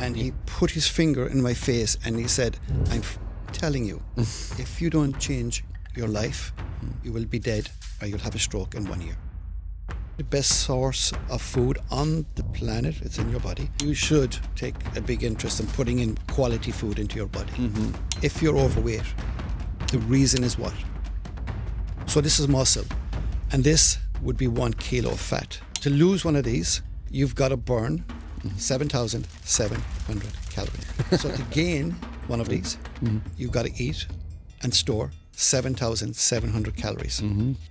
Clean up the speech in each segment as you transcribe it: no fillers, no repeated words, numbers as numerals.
And he put his finger in my face and he said, I'm telling you, if you don't change your life, you will be dead or you'll have a stroke in 1 year. The best source of food on the planet is in your body. You should take a big interest in putting in quality food into your body. If you're overweight, the reason is what? So this is muscle, and this would be 1 kilo of fat. To lose one of these, you've got to burn 7,700 calories. So to gain one of these, you've got to eat and store 7,700 calories.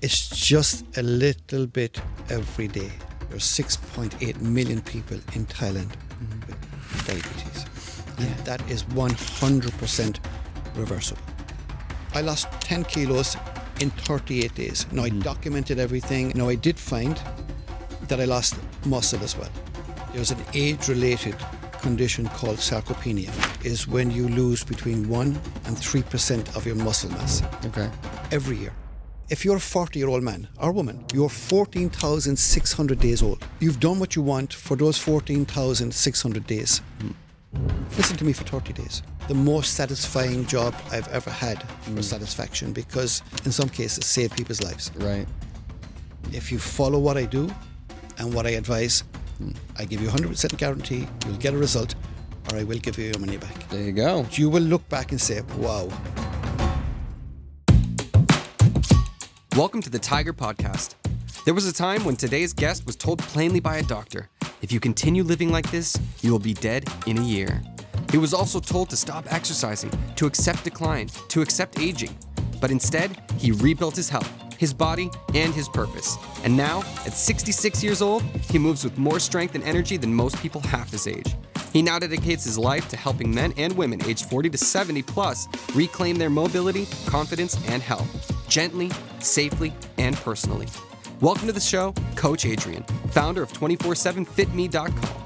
It's just a little bit every day. There's 6.8 million people in Thailand with diabetes. And that is 100% reversible. I lost 10 kilos in 38 days. Now I documented everything. Now I did find that I lost muscle as well. There's an age-related condition called sarcopenia, is when you lose between 1 and 3% of your muscle mass. Okay. Every year. If you're a 40-year-old man or woman, you're 14,600 days old. You've done what you want for those 14,600 days. Listen to me for 30 days. The most satisfying job I've ever had for satisfaction, because in some cases save people's lives. Right. If you follow what I do and what I advise, I give you 100% guarantee you'll get a result, or I will give you your money back. There you go. You will look back and say, wow. Welcome to the Thaiger podcast. There was a time when today's guest was told plainly by a doctor, if you continue living like this, you will be dead in a year. He was also told to stop exercising, to accept decline, to accept aging. But instead, he rebuilt his health, his body, and his purpose. And now, at 66 years old, he moves with more strength and energy than most people half his age. He now dedicates his life to helping men and women aged 40 to 70 plus reclaim their mobility, confidence, and health, gently, safely, and personally. Welcome to the show, Coach Adrian, founder of 247fitme.com.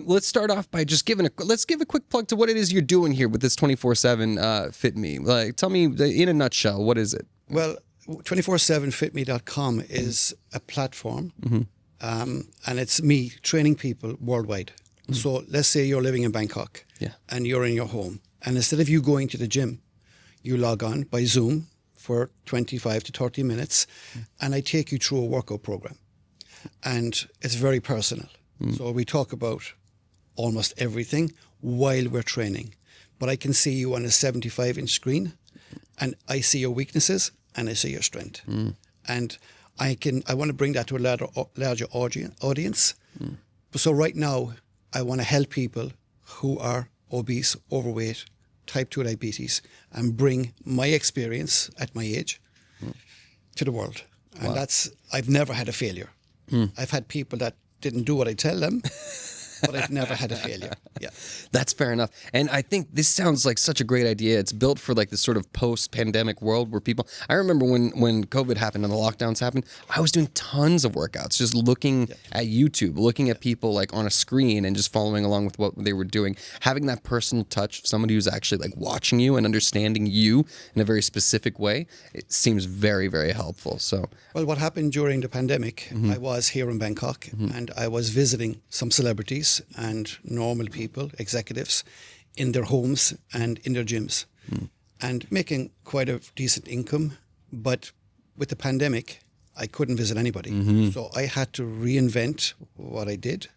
Let's start off by just let's give a quick plug to what it is you're doing here with this 24/7 Fit Me. Like, tell me in a nutshell, what is it? Well, 247fitme.com is a platform, and it's me training people worldwide. So let's say you're living in Bangkok, and you're in your home, and instead of you going to the gym, you log on by Zoom for 25 to 30 minutes, and I take you through a workout program, and it's very personal. So we talk about almost everything while we're training. But I can see you on a 75-inch screen, and I see your weaknesses and I see your strength. And I want to bring that to a larger audience. So right now, I want to help people who are obese, overweight, type 2 diabetes, and bring my experience at my age to the world. And I've never had a failure. I've had people that didn't do what I tell them, but I've never had a failure. Yeah, that's fair enough. And I think this sounds like such a great idea. It's built for like this sort of post-pandemic world where people. I remember when COVID happened and the lockdowns happened, I was doing tons of workouts, just looking at YouTube, looking at people like on a screen and just following along with what they were doing. Having that personal touch of somebody who's actually like watching you and understanding you in a very specific way, it seems very, very helpful. So, well, what happened during the pandemic? I was here in Bangkok and I was visiting some celebrities and normal people, executives, in their homes and in their gyms, and making quite a decent income. But with the pandemic, I couldn't visit anybody. So I had to reinvent what I did.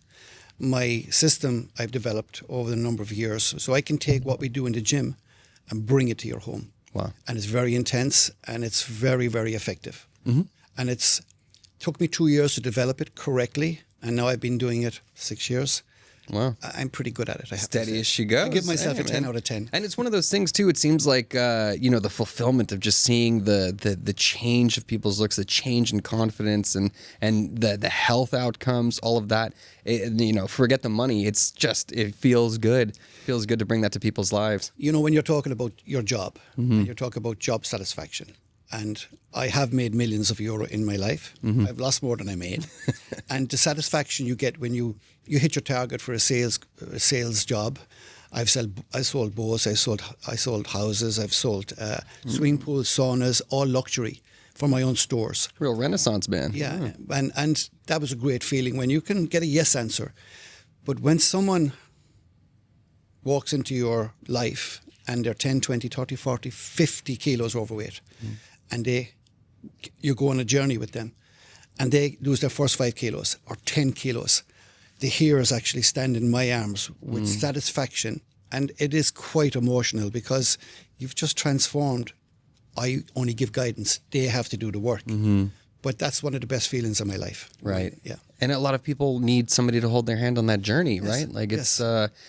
My system I've developed over the number of years, so I can take what we do in the gym and bring it to your home. Wow. And it's very intense and it's very, very effective. And it's took me 2 years to develop it correctly. And now I've been doing it 6 years. Wow. I'm pretty good at it. I have Steady to say. as she goes. I give myself a 10 out of 10. And it's one of those things too. It seems like the fulfillment of just seeing the change of people's looks, the change in confidence, and the health outcomes, all of that. Forget the money. It's just it feels good. It feels good to bring that to people's lives. When you're talking about your job, and you're talking about job satisfaction. And I have made millions of euro in my life. I've lost more than I made. And the satisfaction you get when you hit your target for a sales job, I sold boats, I sold houses, I've sold swimming pools, saunas, all luxury for my own stores. Real Renaissance man. Yeah, and that was a great feeling when you can get a yes answer. But when someone walks into your life and they're 10, 20, 30, 40, 50 kilos overweight, and you go on a journey with them, and they lose their first 5 kilos or 10 kilos, the heroes actually stand in my arms with satisfaction. And it is quite emotional because you've just transformed. I only give guidance. They have to do the work. But that's one of the best feelings of my life. Right. Yeah. And a lot of people need somebody to hold their hand on that journey, right? Like it's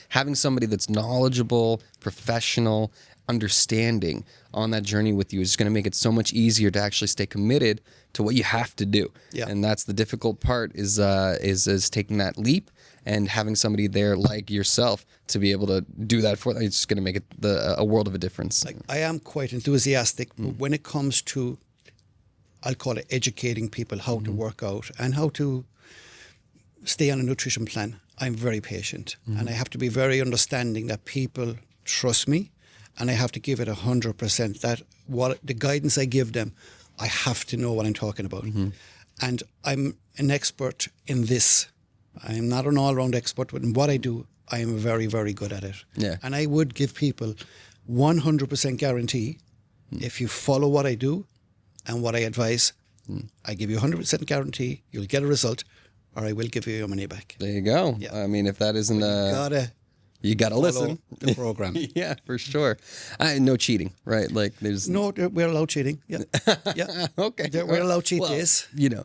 having somebody that's knowledgeable, professional, understanding on that journey with you is just going to make it so much easier to actually stay committed to what you have to do. Yeah. And that's the difficult part is taking that leap and having somebody there like yourself to be able to do that for them. It's just going to make it a world of a difference. Like, I am quite enthusiastic, but when it comes to, I'll call it educating people how to work out and how to stay on a nutrition plan, I'm very patient. And I have to be very understanding that people trust me, and I have to give it 100%. That what the guidance I give them, I have to know what I'm talking about. And I'm an expert in this. I'm not an all-round expert, but in what I do, I am very, very good at it. Yeah. And I would give people 100% guarantee if you follow what I do and what I advise, I give you 100% guarantee you'll get a result, or I will give you your money back. There you go. Yeah. I mean, if that isn't you gotta follow listen. the program. Yeah, for sure. No cheating, right? Like there's No, we're allowed cheating. Yeah, yeah. Okay. We're allowed cheat Well, days. you know.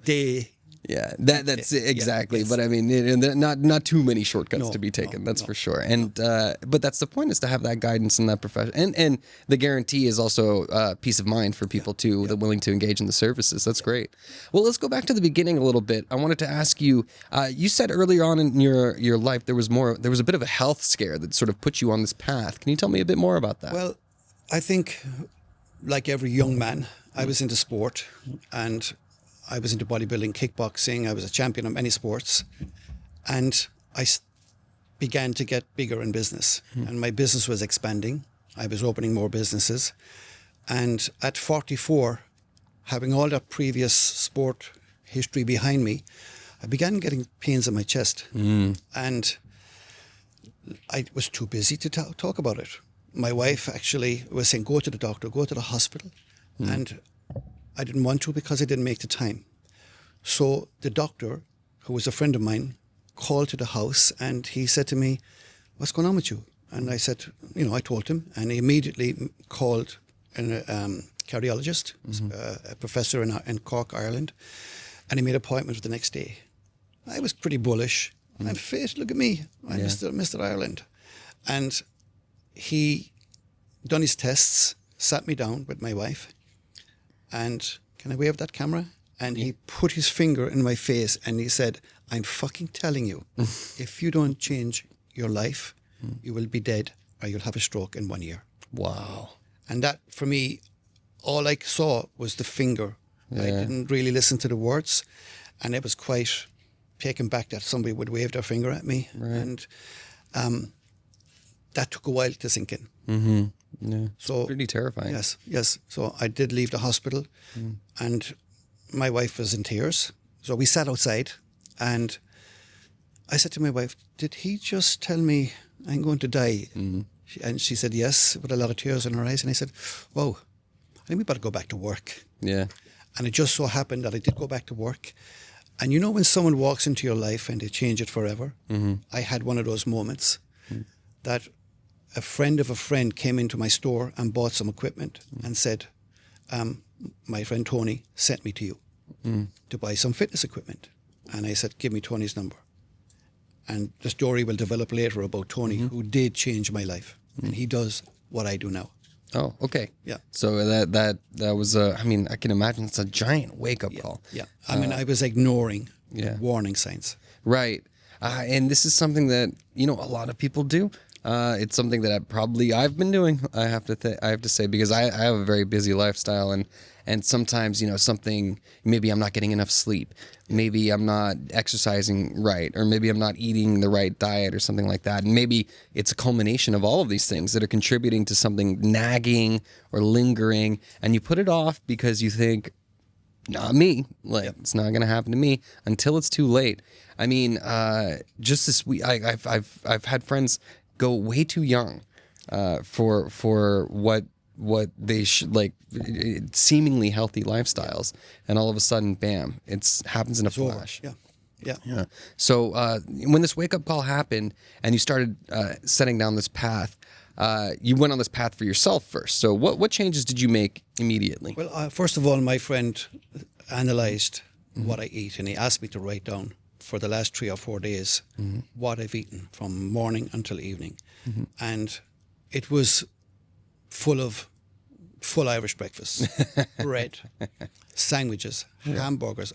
Yeah, that's it, exactly. yes. But I mean, not too many shortcuts to be taken. That's for sure. And but that's the point, is to have that guidance and that profession, and the guarantee is also peace of mind for people too that are willing to engage in the services. That's great. Well, let's go back to the beginning a little bit. I wanted to ask you. You said earlier on in your life there was a bit of a health scare that sort of put you on this path. Can you tell me a bit more about that? Well, I think, like every young man, I was into sport, and I was into bodybuilding, kickboxing. I was a champion of many sports, and I began to get bigger in business, and my business was expanding. I was opening more businesses, and at 44, having all that previous sport history behind me, I began getting pains in my chest, and I was too busy to talk about it. My wife actually was saying, go to the doctor, go to the hospital, and I didn't want to because I didn't make the time. So the doctor, who was a friend of mine, called to the house, and he said to me, what's going on with you? And I said, I told him, and he immediately called a cardiologist, a professor in Cork, Ireland, and he made an appointment the next day. I was pretty bullish. I'm fit, look at me, I'm Mr. Ireland. And he done his tests, sat me down with my wife, and can I wave that camera? And he put his finger in my face and he said, I'm fucking telling you, if you don't change your life, you will be dead or you'll have a stroke in 1 year. Wow. And that, for me, all I saw was the finger. Yeah. I didn't really listen to the words, and it was quite taken back that somebody would wave their finger at me. Right. And that took a while to sink in. Mm-hmm. Yeah. So pretty terrifying. Yes. So I did leave the hospital, and my wife was in tears. So we sat outside, and I said to my wife, did he just tell me I'm going to die? And she said yes, with a lot of tears in her eyes. And I said, whoa, I think we better go back to work. Yeah. And it just so happened that I did go back to work. And when someone walks into your life and they change it forever, I had one of those moments that a friend of a friend came into my store and bought some equipment and said, my friend Tony sent me to you to buy some fitness equipment. And I said, give me Tony's number. And the story will develop later about Tony, who did change my life. And he does what I do now. Oh, okay. Yeah. So that was I can imagine it's a giant wake-up call. Yeah. I was ignoring Yeah. warning signs. Right. And this is something that, a lot of people do. It's something that I've been doing. I have to say, because I have a very busy lifestyle, and sometimes, something, maybe I'm not getting enough sleep, maybe I'm not exercising right, or maybe I'm not eating the right diet or something like that. And maybe it's a culmination of all of these things that are contributing to something nagging or lingering, and you put it off because you think, not me, it's not going to happen to me, until it's too late. I mean, just this week, I've had friends go way too young for what they should, seemingly healthy lifestyles, and all of a sudden, bam, it happens in a flash. Yeah. So when this wake up call happened and you started setting down this path, you went on this path for yourself first. So what changes did you make immediately? Well, first of all, my friend analyzed what I eat, and he asked me to write down for the last 3 or 4 days what I've eaten from morning until evening. And it was full Irish breakfast, bread, sandwiches, hamburgers.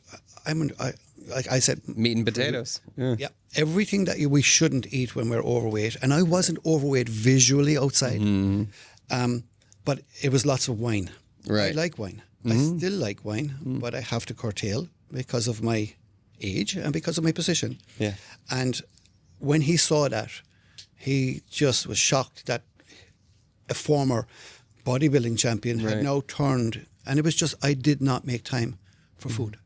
Like I said, meat and potatoes. Yeah, everything that we shouldn't eat when we're overweight. And I wasn't overweight visually outside, but it was lots of wine. Right. I like wine. I still like wine, but I have to curtail because of my age and because of my position. Yeah. And when he saw that, he just was shocked that a former bodybuilding champion had now turned, and it was just, I did not make time for food.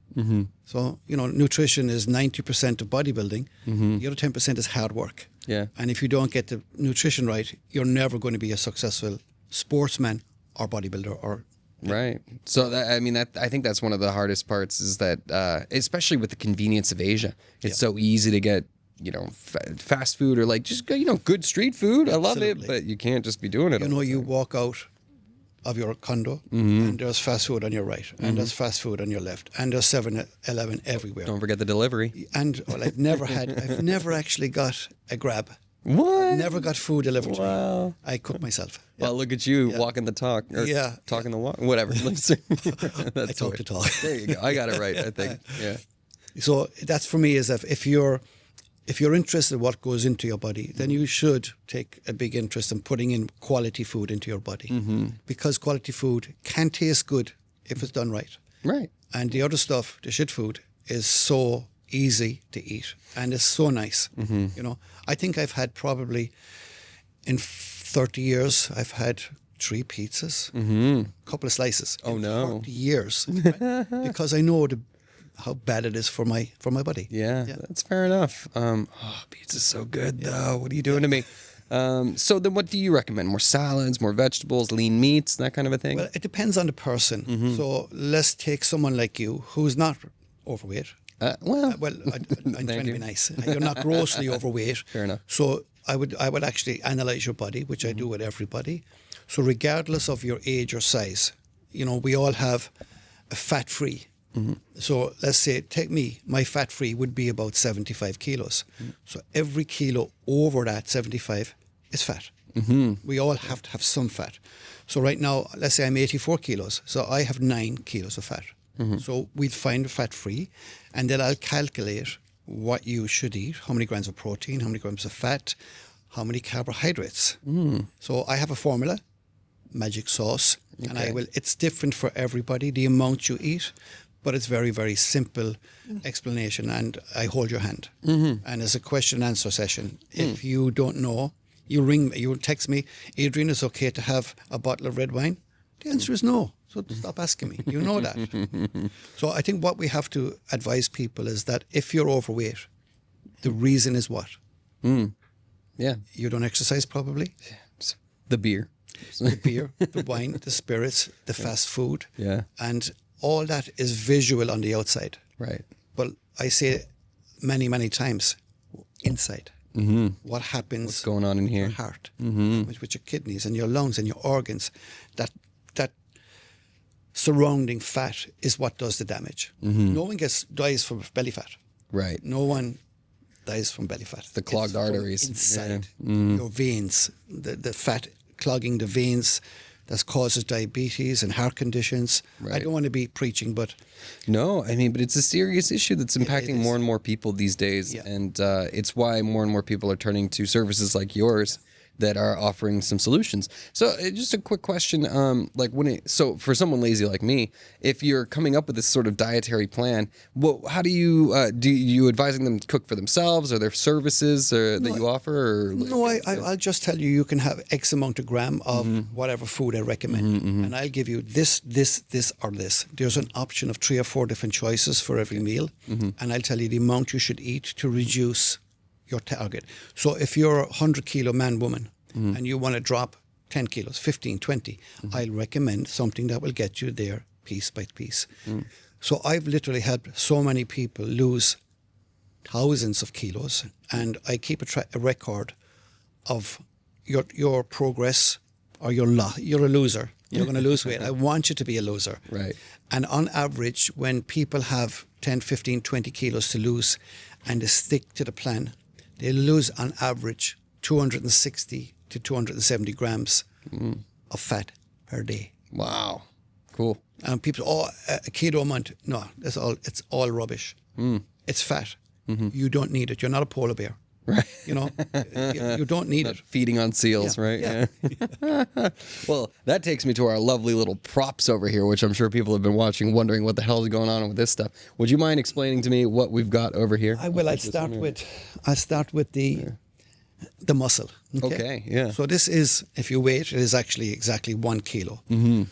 So, nutrition is 90% of bodybuilding. The other 10% is hard work. Yeah. And if you don't get the nutrition right, you're never going to be a successful sportsman or bodybuilder or... Right. So I think that's one of the hardest parts, is that, especially with the convenience of Asia, it's so easy to get, fast food, or just, good street food. I love it, but you can't just be doing it. You walk out of your condo and there's fast food on your right, and there's fast food on your left, and there's 7-Eleven everywhere. Don't forget the delivery. And I've never actually got a grab. What? Never got food delivered to me. Wow. I cook myself. Well, look at you walking the talk, or talking the walk, whatever. I talk the talk. There you go. I got it right, I think. Yeah. So that's, for me, is if you're interested in what goes into your body, then you should take a big interest in putting in quality food into your body, because quality food can taste good if it's done right. Right. And the other stuff, the shit food, is so easy to eat, and it's so nice. I think I've had probably, in 30 years, I've had 3 pizzas, a couple of slices. Oh, no. 30 years, right? Because I know how bad it is for my body. Yeah, that's fair enough. Pizza's so good, though. What are you doing to me? So then what do you recommend? More salads, more vegetables, lean meats, that kind of a thing? Well, it depends on the person. So let's take someone like you who's not overweight. I'm trying to be nice. You're not grossly overweight. Fair enough. So I would actually analyze your body, which I do with everybody. So regardless of your age or size, we all have a fat-free. So let's say, take me, my fat-free would be about 75 kilos. So every kilo over that 75 is fat. We all have to have some fat. So right now, let's say I'm 84 kilos. So I have 9 kilos of fat. So we'd find fat-free, and then I'll calculate what you should eat, how many grams of protein, how many grams of fat, how many carbohydrates. So I have a formula, magic sauce, and it's different for everybody, the amount you eat, but it's very, very simple explanation, and I hold your hand. And it's a question and answer session. If you don't know, you ring me, you text me, Adrian, it's okay to have a bottle of red wine? The answer is no. So stop asking me. You know that. So I think what we have to advise people is that if you're overweight, the reason is what? Yeah. You don't exercise, probably. The beer. The wine, the spirits, the fast food. Yeah. And all that is visual on the outside. Right. But I say many, many times, inside. What happens? What's going on in here? Your heart, with your kidneys and your lungs and your organs. That surrounding fat is what does the damage. No one dies from belly fat. Right. No one dies from belly fat. The clogged arteries inside your veins, the fat clogging the veins. That causes diabetes and heart conditions. Right. I don't want to be preaching, but... No, but it's a serious issue that's impacting more and more people these days. Yeah. And it's why more and more people are turning to services like yours that are offering some solutions. So just a quick question, like so for someone lazy like me, if you're coming up with this sort of dietary plan, how do you advising them to cook for themselves? Are there services that you offer? Or no, I'll just tell you can have X amount of gram of whatever food I recommend, and I'll give you this, or this. There's an option of 3 or 4 different choices for every meal, and I'll tell you the amount you should eat to reduce your target. So if you're a 100 kilo man, woman, and you want to drop 10 kilos, 15, 20, I'll recommend something that will get you there piece by piece. So I've literally helped so many people lose thousands of kilos, and I keep a record of your progress, or you're a loser. You're going to lose weight. I want you to be a loser. Right. And on average, when people have 10, 15, 20 kilos to lose and they stick to the plan, they lose on average 260 to 270 grams of fat per day. Wow. Cool. And people, a kilo a month. No, it's all rubbish. It's fat. You don't need it. You're not a polar bear. Right. You know, you don't need it. Feeding on seals, right? Yeah. Well, that takes me to our lovely little props over here, which I'm sure people have been watching, wondering what the hell is going on with this stuff. Would you mind explaining to me what we've got over here? I will. I'll start with the muscle. Okay, yeah. So this is, if you weigh it is actually exactly 1 kilo.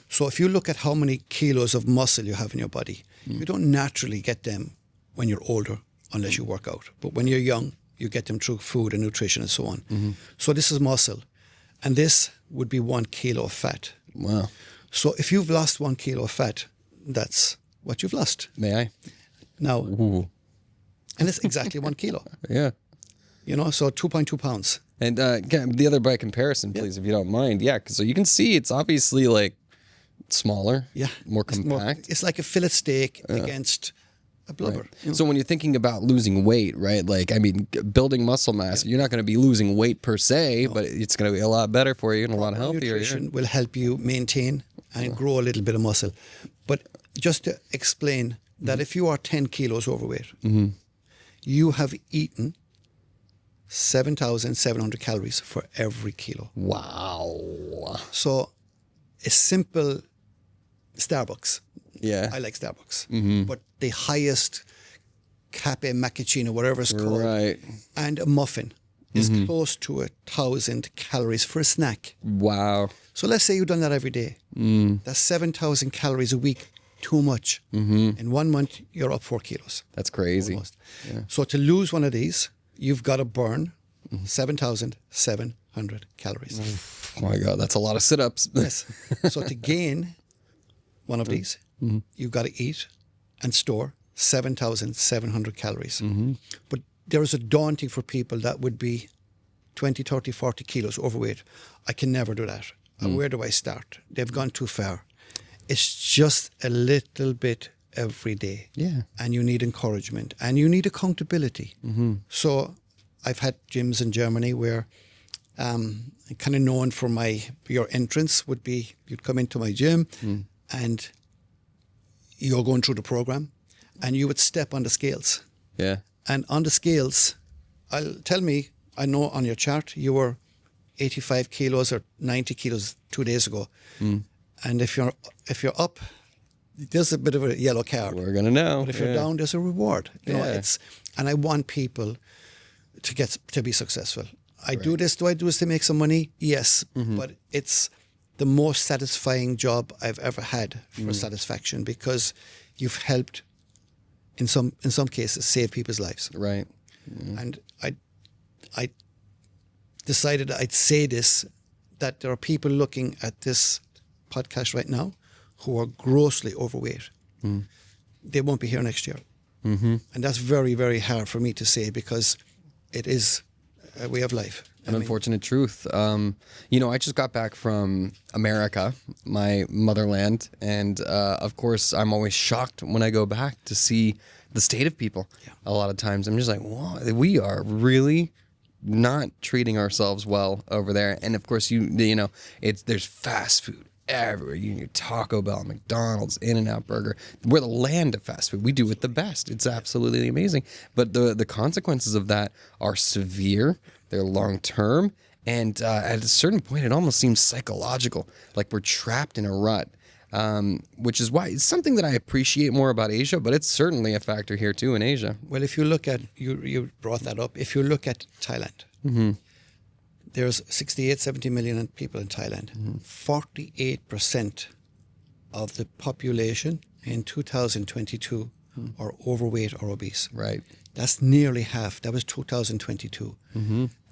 So if you look at how many kilos of muscle you have in your body, you don't naturally get them when you're older unless you work out. But when you're young, you get them through food and nutrition and so on. So this is muscle. And this would be 1 kilo of fat. Wow. So if you've lost 1 kilo of fat, that's what you've lost. May I? Now, Ooh. and it's exactly 1 kilo. Yeah. You know, so 2.2 pounds. And the other by comparison, please, if you don't mind. Yeah, so you can see it's obviously like smaller, more compact. It's like a fillet steak against a blubber. Right. You know? So when you're thinking about losing weight, right? Like, I mean, building muscle mass, you're not going to be losing weight per se, but it's going to be a lot better for you and a lot healthier. Nutrition will help you maintain and grow a little bit of muscle. But just to explain that if you are 10 kilos overweight, you have eaten 7,700 calories for every kilo. Wow. So a simple Starbucks. Yeah. I like Starbucks. But the highest cafe macchiato, whatever it's called, Right. and a muffin is close to 1,000 calories for a snack. Wow. So let's say you've done that every day. That's 7,000 calories a week. Too much. In 1 month, you're up 4 kilos. That's crazy. Almost. Yeah. So to lose one of these, you've got to burn 7,700 calories. Oh my God, that's a lot of sit-ups. Yes. So to gain one of these, you've got to eat and store 7,700 calories. But there is a daunting for people that would be 20, 30, 40 kilos overweight. I can never do that. Where do I start? They've gone too far. It's just a little bit every day. Yeah. And you need encouragement and you need accountability. So I've had gyms in Germany where I'm kind of known for your entrance would be, you'd come into my gym and you're going through the program and you would step on the scales. Yeah. And on the scales, I know on your chart you were 85 kilos or 90 kilos 2 days ago. And if you're up, there's a bit of a yellow card. We're gonna know. But if you're down, there's a reward. You know, and I want people to be successful. Do this. Do I do this to make some money? Yes, but it's the most satisfying job I've ever had for satisfaction because you've helped, in some cases, save people's lives. Right. And I decided I'd say this, that there are people looking at this podcast right now who are grossly overweight. They won't be here next year. And that's very, very hard for me to say because it is a way of life. An unfortunate truth. I just got back from America, my motherland, and of course, I'm always shocked when I go back to see the state of people. Yeah. A lot of times, I'm just like, wow, we are really not treating ourselves well over there. And of course, there's fast food everywhere. You Taco Bell, McDonald's, In-N-Out Burger. We're the land of fast food. We do it the best. It's absolutely amazing. But the consequences of that are severe. They're long term, And at a certain point, it almost seems psychological, like we're trapped in a rut, which is why it's something that I appreciate more about Asia, but it's certainly a factor here too in Asia. Well, if you look at, you brought that up, if you look at Thailand, there's 68, 70 million people in Thailand. 48% of the population in 2022 are overweight or obese. Right. That's nearly half. That was 2022.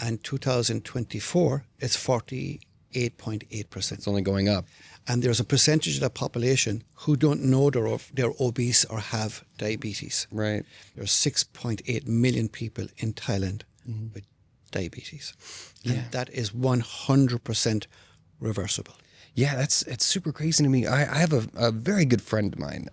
And 2024, it's 48.8%. It's only going up. And there's a percentage of the population who don't know they're obese or have diabetes. Right. There's 6.8 million people in Thailand with diabetes. And that is 100% reversible. Yeah, it's super crazy to me. I have a very good friend of mine,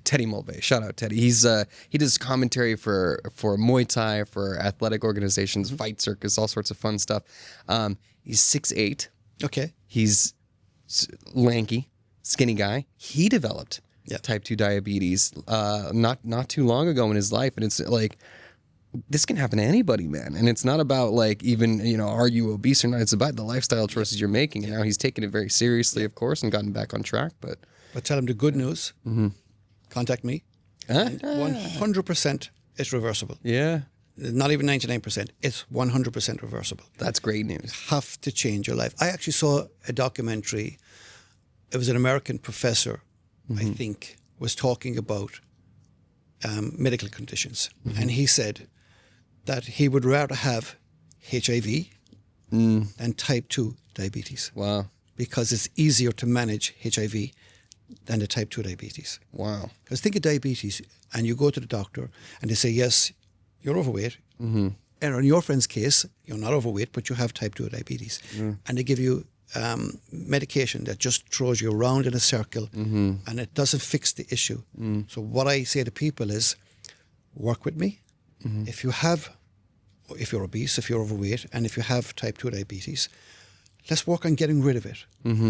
Teddy Mulvey. Shout out Teddy. He does commentary for Muay Thai, for athletic organizations, Fight Circus, all sorts of fun stuff. He's 6'8". Okay. He's lanky, skinny guy. He developed type 2 diabetes not too long ago in his life, and it's like, this can happen to anybody, man. And it's not about like even, are you obese or not? It's about the lifestyle choices you're making. And now he's taken it very seriously, of course, and gotten back on track. But tell him the good news. Contact me. 100% it's reversible. Yeah. Not even 99%. It's 100% reversible. That's great news. You have to change your life. I actually saw a documentary. It was an American professor, I think, was talking about medical conditions. And he said that he would rather have HIV than type 2 diabetes. Wow. Because it's easier to manage HIV than the type 2 diabetes. Wow. Because think of diabetes, and you go to the doctor, and they say, yes, you're overweight. And in your friend's case, you're not overweight, but you have type 2 diabetes. And they give you medication that just throws you around in a circle, and it doesn't fix the issue. So what I say to people is, work with me. If you're obese, if you're overweight, and if you have type 2 diabetes, let's work on getting rid of it.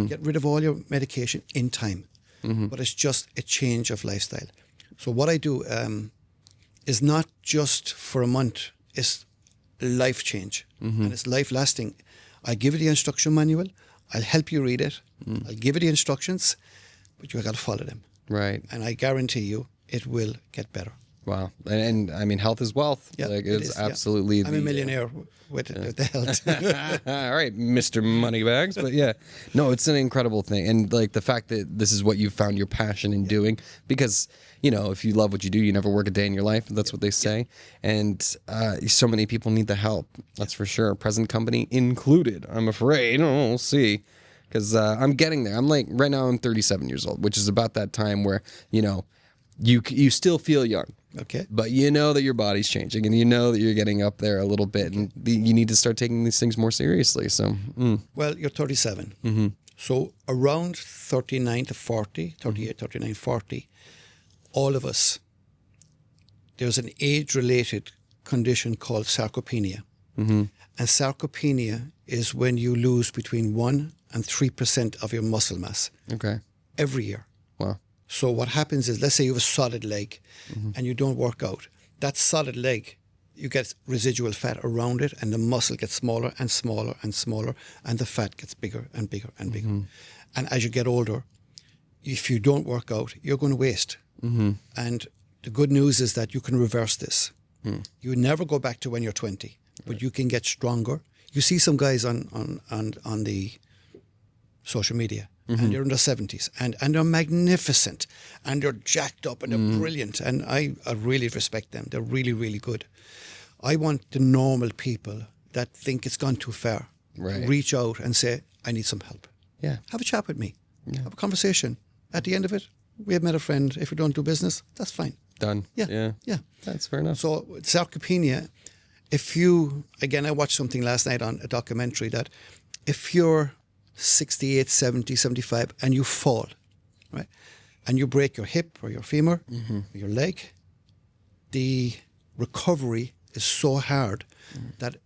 Get rid of all your medication in time. But it's just a change of lifestyle. So what I do is not just for a month, it's life change. And it's life lasting. I give you the instruction manual. I'll help you read it. I'll give you the instructions, but you got to follow them. Right. And I guarantee you it will get better. Wow. And I mean, health is wealth. Yeah, like, it's absolutely. I'm a millionaire with the health. All right, Mr. Moneybags. But yeah, no, it's an incredible thing. And like the fact that this is what you found your passion in doing, because, if you love what you do, you never work a day in your life. That's what they say. And so many people need the help. That's for sure. Present company included, I'm afraid. Oh, we'll see. Because I'm getting there. I'm like, right now I'm 37 years old, which is about that time where, you still feel young. Okay. But you know that your body's changing, and you know that you're getting up there a little bit, and you need to start taking these things more seriously. So, Well, you're 37. So around 39 to 40, 38, 39, 40, all of us, there's an age-related condition called sarcopenia. And sarcopenia is when you lose between 1 and 3% of your muscle mass. Okay. Every year. Wow. So what happens is, let's say you have a solid leg and you don't work out. That solid leg, you get residual fat around it, and the muscle gets smaller and smaller and smaller, and the fat gets bigger and bigger and bigger. And as you get older, if you don't work out, you're going to waste. And the good news is that you can reverse this. You never go back to when you're 20, but you can get stronger. You see some guys on the social media, and they're in their 70s, and they're magnificent, and they're jacked up, and they're brilliant, and I really respect them. They're really, really good. I want the normal people that think it's gone too far to reach out and say, I need some help. Yeah. Have a chat with me. Have a conversation. At the end of it, we have met a friend. If we don't do business, that's fine. Done. Yeah. That's fair enough. So sarcopenia, I watched something last night on a documentary that if you're 68, 70, 75, and you fall, right, and you break your hip or your femur or your leg, the recovery is so hard that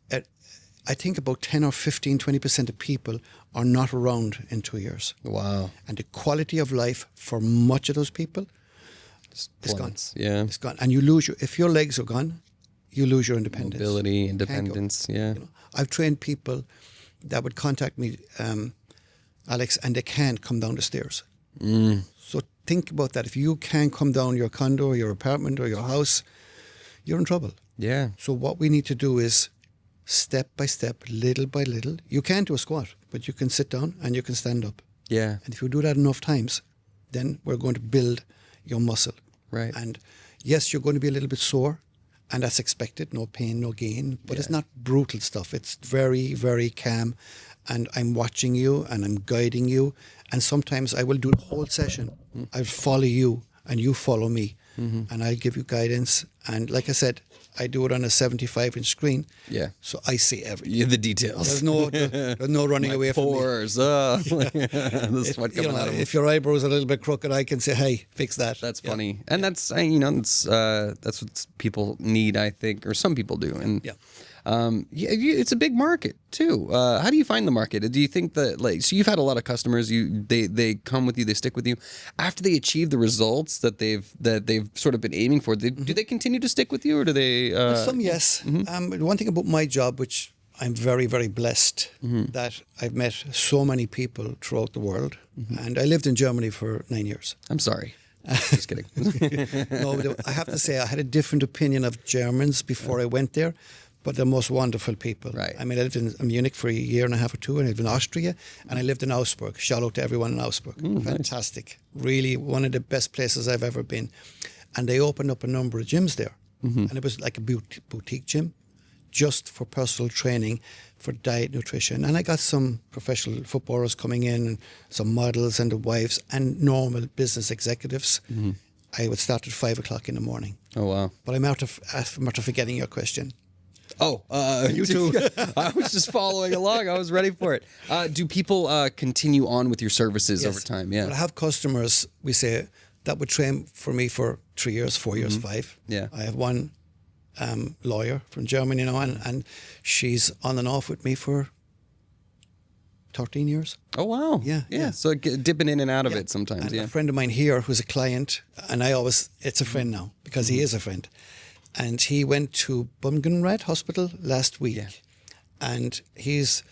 I think about 10 or 15, 20% of people are not around in 2 years. Wow. And the quality of life for much of those people is gone. Yeah. It's gone. And you lose if your legs are gone, you lose your independence. Mobility, independence, yeah. You know, I've trained people that would contact me, Alex, and they can't come down the stairs. So think about that. If you can't come down your condo or your apartment or your house, you're in trouble. Yeah. So what we need to do is step by step, little by little. You can't do a squat, but you can sit down and you can stand up. Yeah. And if you do that enough times, then we're going to build your muscle. Right. And yes, you're going to be a little bit sore, and that's expected. No pain, no gain. But it's not brutal stuff. It's very, very calm. And I'm watching you and I'm guiding you. And sometimes I will do the whole session. I'll follow you and you follow me. And I'll give you guidance. And like I said, I do it on a 75-inch screen. Yeah. So I see everything. Yeah, the details. There's no running away from me. Pores. The sweat coming out of them. If your eyebrow's a little bit crooked, I can say, hey, fix that. That's funny. And that's, that's what people need, I think, or some people do. And it's a big market too. How do you find the market? Do you think that, like, so you've had a lot of customers, they come with you, they stick with you after they achieve the results that they've sort of been aiming for? Do they continue to stick with you, or do they? Some, yes. One thing about my job, which I'm very, very blessed that I've met so many people throughout the world, and I lived in Germany for 9 years. I'm sorry. Just kidding. No, but I have to say I had a different opinion of Germans before I went there. But they're most wonderful people. Right. I mean, I lived in Munich for a year and a half or two, and I lived in Austria, and I lived in Augsburg. Shout out to everyone in Augsburg. Fantastic. Nice. Really one of the best places I've ever been. And they opened up a number of gyms there. And it was like a boutique gym just for personal training, for diet, nutrition. And I got some professional footballers coming in, and some models and the wives, and normal business executives. I would start at 5 o'clock in the morning. Oh, wow. But I'm out of forgetting your question. Oh, you too. I was just following along. I was ready for it. Do people continue on with your services over time? Yeah. Well, I have customers, we say, that would train for me for 3 years, 4 years, 5. Yeah. I have one lawyer from Germany, and she's on and off with me for 13 years. Oh, wow. Yeah. So dipping in and out of it sometimes. And a friend of mine here who's a client, and it's a friend now because he is a friend. And he went to Bumgenrad Hospital last week. And he's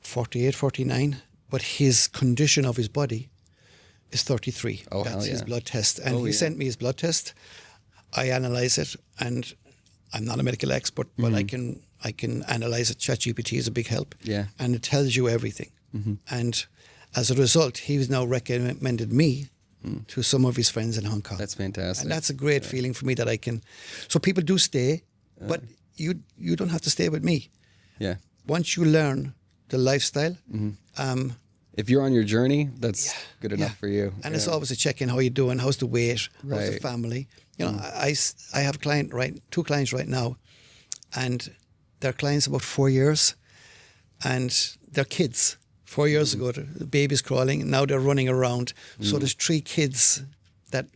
48, 49, but his condition of his body is 33. Oh, That's his blood test. And he yeah. sent me his blood test. I analyze it, and I'm not a medical expert, but I can analyze it. ChatGPT is a big help. Yeah. And it tells you everything. And as a result, he's now recommended me to some of his friends in Hong Kong. That's fantastic. And that's a great feeling for me that I can. So people do stay, but you don't have to stay with me. Yeah. Once you learn the lifestyle, if you're on your journey, that's good enough for you. And it's always a check-in. How you doing? How's the weight? How's the Right. family? You know, I have two clients right now, and they're clients about 4 years, and they're kids. 4 years ago, the baby's crawling, and now they're running around. So there's 3 kids that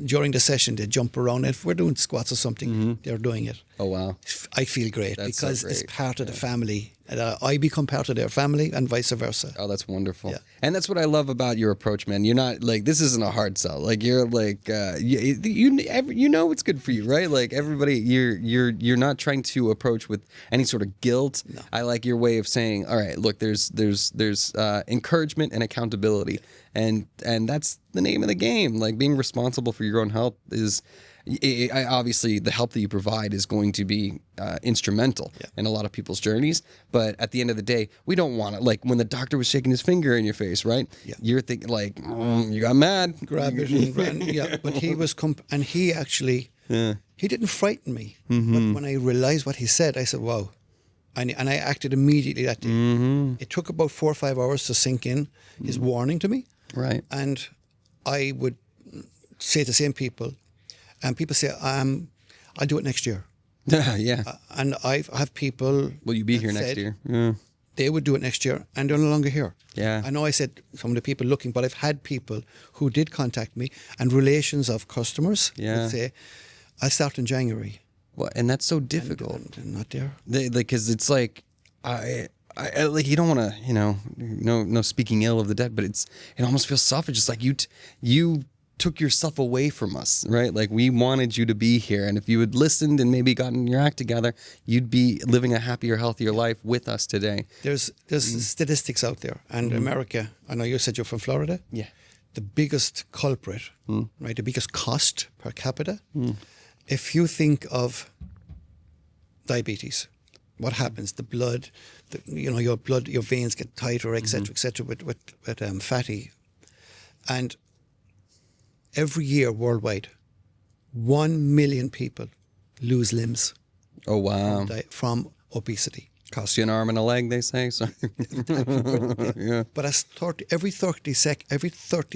during the session they jump around. If we're doing squats or something, they're doing it. Oh, wow. I feel great That's so because it's great. part of the family. I become part of their family and vice versa. Oh, that's wonderful. Yeah. And that's what I love about your approach, man. You're not like, this isn't a hard sell. Like, you're like, you know what's good for you, right? Like, everybody, you're not trying to approach with any sort of guilt. No. I like your way of saying, all right, look, there's encouragement and accountability, and that's the name of the game. Like, being responsible for your own health is. Obviously, the help that you provide is going to be instrumental in a lot of people's journeys. But at the end of the day, we don't want it. Like when the doctor was shaking his finger in your face, right? Yeah. You're thinking like, you got mad. Grab it and ran. But he was, and he actually, he didn't frighten me. But when I realized what he said, I said, wow. And I acted immediately that day. It took about 4 or 5 hours to sink in his warning to me. Right. And I would say to the same people, and people say, I'll do it next year. Yeah. And I have people... Will you be here next year? Yeah. They would do it next year, and they're no longer here. Yeah. I know I said some of the people looking, but I've had people who did contact me, and relations of customers would say, I'll start in January. Well, and that's so difficult. And they're not there. Because it's like, I like, you don't want to, no speaking ill of the dead, but it almost feels selfish. It's like you took yourself away from us, right? Like we wanted you to be here. And if you had listened and maybe gotten your act together, you'd be living a happier, healthier life with us today. There's statistics out there. And America, I know you said you're from Florida. Yeah. The biggest culprit, right? The biggest cost per capita. If you think of diabetes, what happens? The blood, your veins get tighter, etc., with fatty. And every year worldwide, 1 million people lose limbs. Oh, wow. From obesity. Costs you an arm and a leg, they say. So. Yeah. But every 30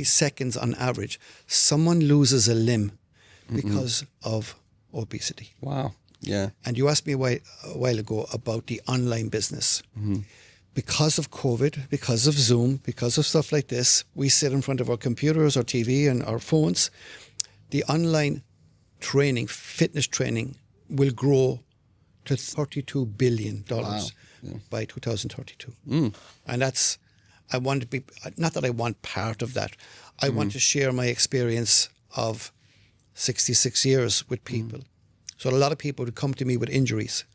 seconds on average, someone loses a limb because of obesity. Wow. Yeah. And you asked me a while ago about the online business. Because of COVID, because of Zoom, because of stuff like this, we sit in front of our computers, our TV, and our phones. The online training, fitness training, will grow to $32 billion by 2032. And I want to be, not that I want part of that, I want to share my experience of 66 years with people. So a lot of people would come to me with injuries.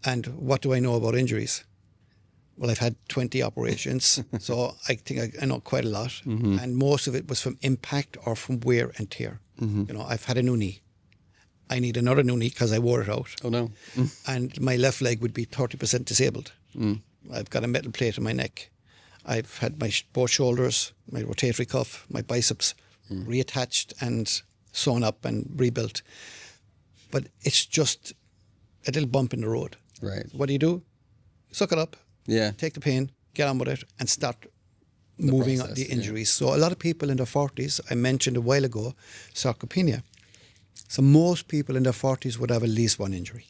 And what do I know about injuries? Well, I've had 20 operations, so I think I know quite a lot. And most of it was from impact or from wear and tear. I've had a new knee. I need another new knee because I wore it out. Oh, no. And my left leg would be 30% disabled. I've got a metal plate in my neck. I've had both shoulders, my rotatory cuff, my biceps reattached and sewn up and rebuilt. But it's just a little bump in the road. Right. What do? Suck it up. Yeah. Take the pain, get on with it, and start moving on the injuries. So a lot of people in their 40s, I mentioned a while ago, sarcopenia. So most people in their 40s would have at least one injury.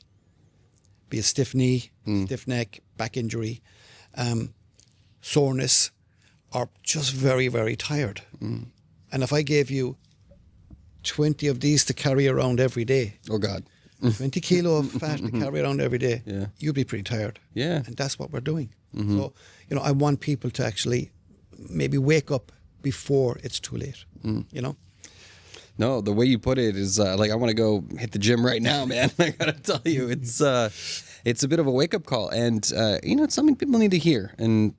Be a stiff knee, stiff neck, back injury, soreness, or just very, very tired. And if I gave you 20 of these to carry around every day. Oh, God. 20 kilo of fat to carry around every day. Yeah. You'd be pretty tired. Yeah. And that's what we're doing. So, I want people to actually maybe wake up before it's too late, No, the way you put it is like I want to go hit the gym right now, man. I gotta tell you, it's a bit of a wake up call, and it's something people need to hear and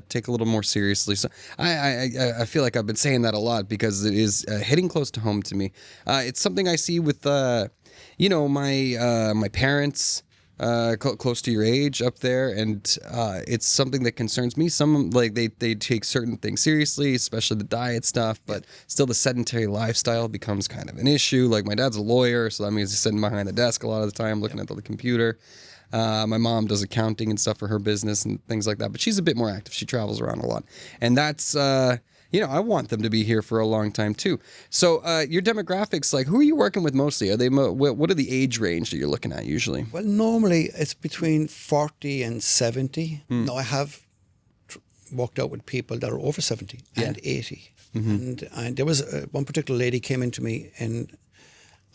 take a little more seriously. So I feel like I've been saying that a lot because it is hitting close to home to me. It's something I see with my parents. Close to your age up there, and it's something that concerns me. Some they take certain things seriously, especially the diet stuff, but still the sedentary lifestyle becomes kind of an issue. Like my dad's a lawyer, so that means he's sitting behind the desk a lot of the time looking at the computer. My mom does accounting and stuff for her business and things like that, but she's a bit more active. She travels around a lot, and that's I want them to be here for a long time too. So your demographics, like who are you working with mostly? Are they what are the age range that you're looking at usually? Well, normally it's between 40 and 70. Now I have walked out with people that are over 70 and 80. And there was one particular lady came into me in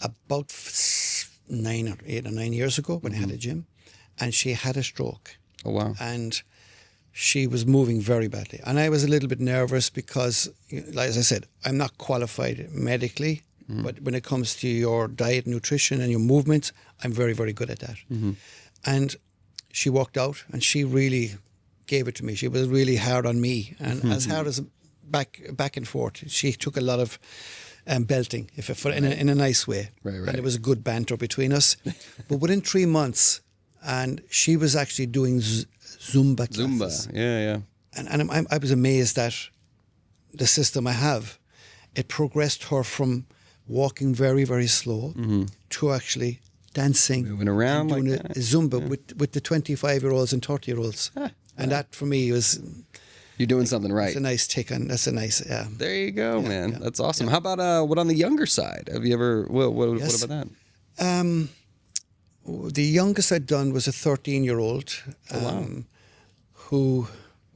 about 8 or 9 years ago when I had a gym, and she had a stroke. Oh, wow. And she was moving very badly. And I was a little bit nervous because, like as I said, I'm not qualified medically, but when it comes to your diet, nutrition, and your movements, I'm very, very good at that. And she walked out and she really gave it to me. She was really hard on me, and as hard as back and forth. She took a lot of belting, in a nice way. Right. And there was a good banter between us. But within 3 months, and she was actually doing Zumba classes. Yeah. And I was amazed at the system I have. It progressed her from walking very, very slow to actually dancing. Moving around doing like a that. Zumba with the 25-year-olds and 30-year-olds. And that for me was... You're doing something right. It's a nice tick on. That's a nice... There you go, man. Yeah. That's awesome. How about what on the younger side? Have you ever... What about that? The youngest I'd done was a 13-year-old who,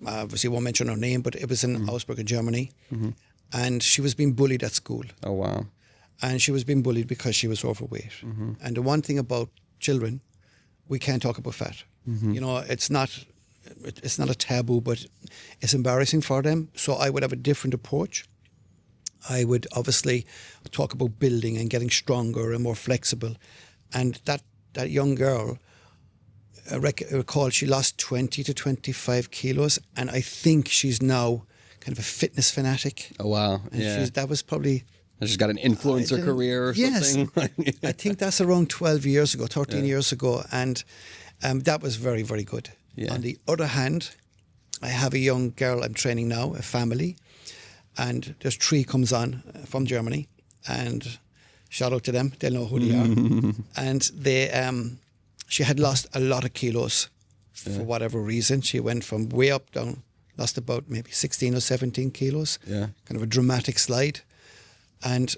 obviously won't mention her name, but it was in Augsburg, Germany. And she was being bullied at school. Oh, wow. And she was being bullied because she was overweight. And the one thing about children, we can't talk about fat. It's not a taboo, but it's embarrassing for them. So I would have a different approach. I would obviously talk about building and getting stronger and more flexible. And that young girl, I recall she lost 20 to 25 kilos, and I think she's now kind of a fitness fanatic. Oh, wow. And that was probably... She's got an influencer career or something. Yes. I think that's around 12 years ago, 13 years ago. And that was very, very good. Yeah. On the other hand, I have a young girl I'm training now, a family. And there's 3 comes on from Germany. And shout out to them. They'll know who they are. And she had lost a lot of kilos for whatever reason. She went from way up down, lost about maybe 16 or 17 kilos. Yeah. Kind of a dramatic slide. And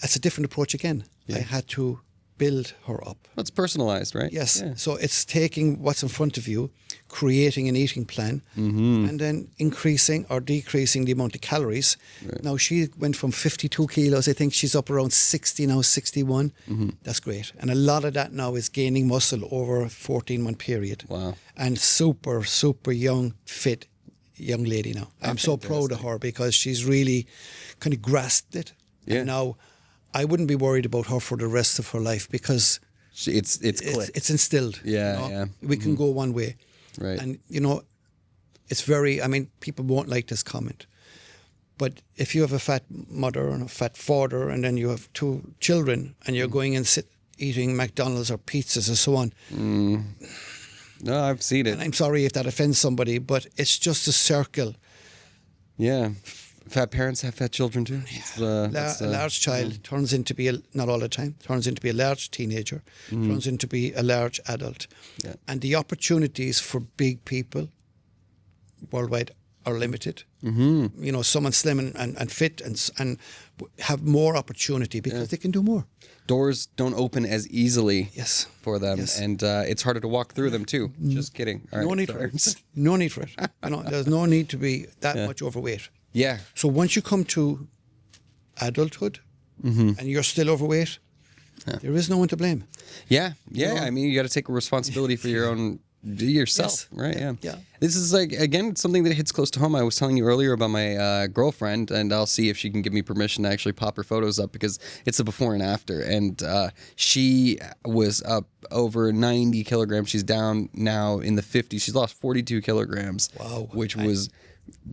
it's a different approach again. Yeah. I had to build her up. It's personalized, right? Yes. Yeah. So it's taking what's in front of you, creating an eating plan, and then increasing or decreasing the amount of calories. Right. Now, she went from 52 kilos. I think she's up around 60 now, 61. That's great. And a lot of that now is gaining muscle over a 14-month period. Wow. And super, super young, fit young lady now. I'm so proud of her because she's really kind of grasped it. Yeah. And now I wouldn't be worried about her for the rest of her life because It's clicked. it's instilled. Yeah, yeah. We can go one way. Right. And, it's very, people won't like this comment. But if you have a fat mother and a fat father and then you have 2 children and you're going and eating McDonald's or pizzas and so on. No, I've seen it. And I'm sorry if that offends somebody, but it's just a circle. Yeah. Fat parents have fat children too. A large child turns into not all the time, turns into be a large teenager, turns into be a large adult. Yeah. And the opportunities for big people worldwide are limited. Someone slim and fit and have more opportunity because they can do more. Doors don't open as easily for them, Yes. and it's harder to walk through them too. Just kidding. All No right, need for it. No need for it. There's no need to be that much overweight. Yeah. So once you come to adulthood and you're still overweight, there is no one to blame. Yeah. You got to take responsibility for your own yourself, Yes. right? Yeah. This is again something that hits close to home. I was telling you earlier about my girlfriend, and I'll see if she can give me permission to actually pop her photos up because it's a before and after. And she was up over 90 kilograms. She's down now in the 50s. She's lost 42 kilograms. Wow. Which was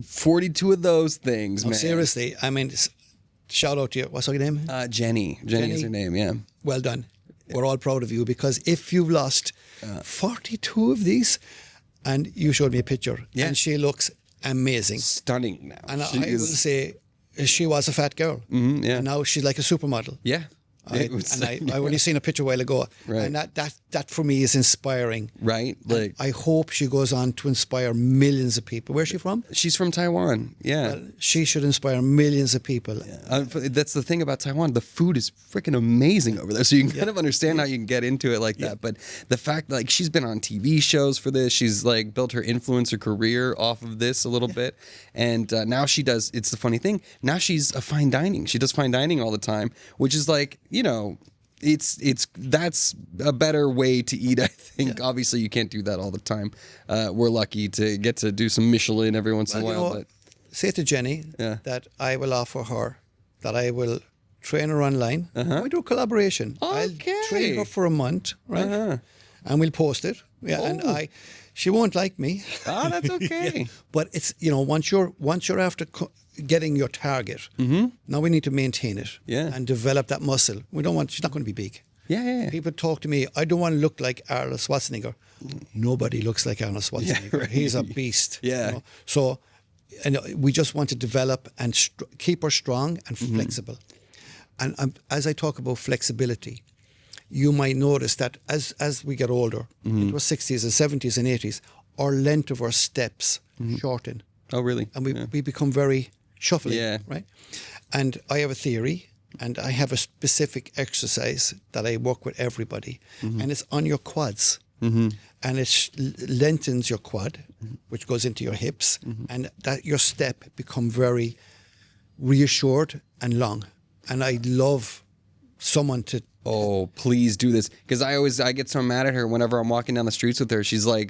42 of those things, man. Seriously, shout out to you. What's her name? Jenny. Jenny is her name, yeah. Well done. We're all proud of you because if you've lost 42 of these, and you showed me a picture, and she looks amazing. Stunning now. And I will say, she was a fat girl. Yeah. And now she's like a supermodel. Yeah. I only seen a picture a while ago, Right. and that for me is inspiring. Right, And I hope she goes on to inspire millions of people. Where's she from? She's from Taiwan. Yeah. Well, she should inspire millions of people. That's the thing about Taiwan. The food is freaking amazing over there. So you can kind of understand how you can get into it like that. But the fact that she's been on TV shows for this, she's built her influencer career off of this a little bit. And now she does, it's the funny thing, now she's a fine dining. She does fine dining all the time, which is that's a better way to eat, I think. Yeah. Obviously, you can't do that all the time. We're lucky to get to do some Michelin every once in a while. But say to Jenny that I will offer her, that I will train her online. We do a collaboration. Okay. I'll train her for a month, right? And we'll post it. Yeah, and she won't like me. Oh, that's okay. But it's once you're after getting your target, now we need to maintain it and develop that muscle. She's not going to be big. Yeah. People talk to me, I don't want to look like Arnold Schwarzenegger. Nobody looks like Arnold Schwarzenegger. Yeah, right. He's a beast. Yeah. So we just want to develop and keep her strong and flexible. And as I talk about flexibility, you might notice that as we get older, into our 60s and 70s and 80s, our length of our steps shorten. Oh, really? And we become very shuffling, right? And I have a theory, and I have a specific exercise that I work with everybody, and it's on your quads. And it lengthens your quad, which goes into your hips, and that your step become very reassured and long. And I love someone to Oh, please do this, because I get so mad at her whenever I'm walking down the streets with her. She's like,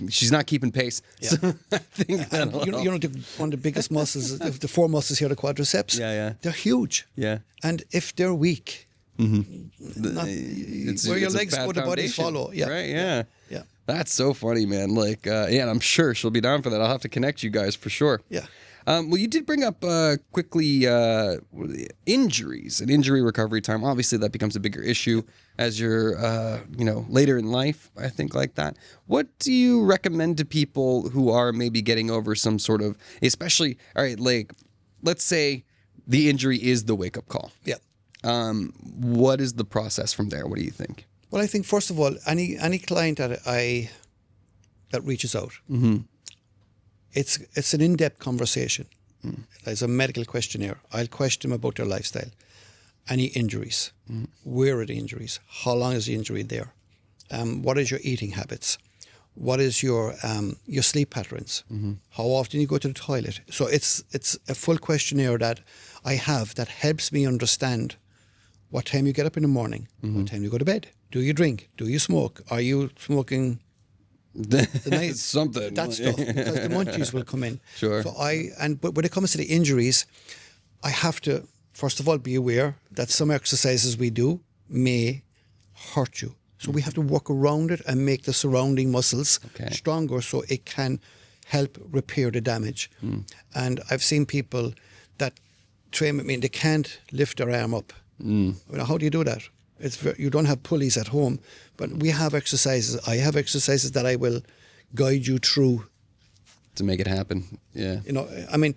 she's not keeping pace. Yeah. So I think And one of the biggest muscles, the four muscles here, the quadriceps. Yeah. They're huge. Yeah. And if they're weak, where your legs go, the bodies follow. Yeah. Right. Yeah. Yeah. That's so funny, man. Like, and I'm sure she'll be down for that. I'll have to connect you guys for sure. Yeah. Well, you did bring up quickly injuries and injury recovery time. Obviously, that becomes a bigger issue as you're, later in life, I think, like that. What do you recommend to people who are maybe getting over some sort of, especially, all right, like, let's say the injury is the wake-up call. Yeah. What is the process from there? What do you think? Well, I think, first of all, any client that reaches out, it's an in-depth conversation. It's a medical questionnaire. I'll question them about their lifestyle. Any injuries? Where are the injuries? How long is the injury there? What is your eating habits? What is your sleep patterns? How often you go to the toilet? So it's a full questionnaire that I have that helps me understand what time you get up in the morning, what time you go to bed. Do you drink? Do you smoke? Are you smoking something, that stuff, because the munchies will come in. Sure. So but when it comes to the injuries, I have to first of all be aware that some exercises we do may hurt you. So we have to work around it and make the surrounding muscles stronger, so it can help repair the damage. And I've seen people that train with me, they can't lift their arm up. How do you do that? You don't have pulleys at home, but we have exercises. I have exercises that I will guide you through to make it happen. Yeah. I mean,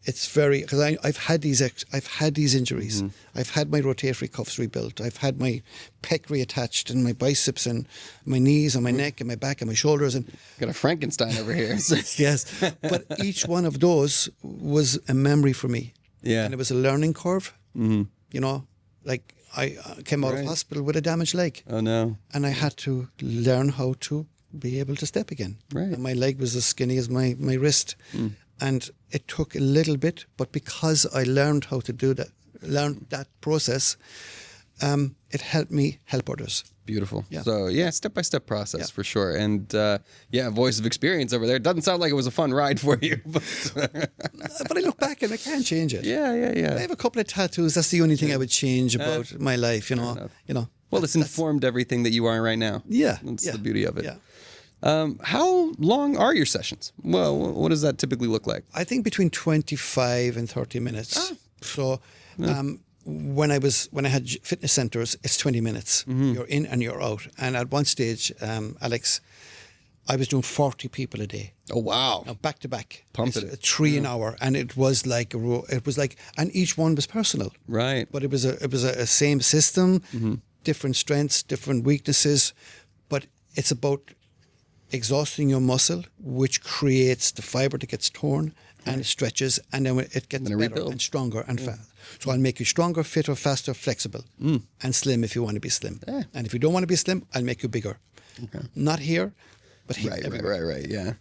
it's very, because I've had these injuries. I've had my rotatory cuffs rebuilt. I've had my pec reattached, and my biceps and my knees and my neck and my back and my shoulders. And got a Frankenstein over here. yes, but each one of those was a memory for me. Yeah, and it was a learning curve. Like I came out of hospital with a damaged leg. Oh no! And I had to learn how to be able to step again. Right. And my leg was as skinny as my wrist. And it took a little bit, but because I learned how to do that, learned that process, it helped me help others. Beautiful. Yeah. So step-by-step process for sure. And voice of experience over there. Doesn't sound like it was a fun ride for you. But I look back and I can't change it. Yeah. I have a couple of tattoos. That's the only thing I would change about my life, you know. Well, it's informed everything that you are right now. Yeah. That's the beauty of it. Yeah. How long are your sessions? Well, what does that typically look like? I think between 25 and 30 minutes. So when I had fitness centers, it's 20 minutes. You're in and you're out. And at one stage, Alex, I was doing 40 people a day. Oh wow! Now, back to back, pumped it. 3 an hour, and it was like and each one was personal. Right. But it was a same system, different strengths, different weaknesses, but it's about exhausting your muscle, which creates the fiber that gets torn and it stretches, and then it gets better and stronger and fast. So I'll make you stronger, fitter, faster, flexible, and slim if you want to be slim. Yeah. And if you don't want to be slim, I'll make you bigger. Okay. Not here, but here. Right. Yeah.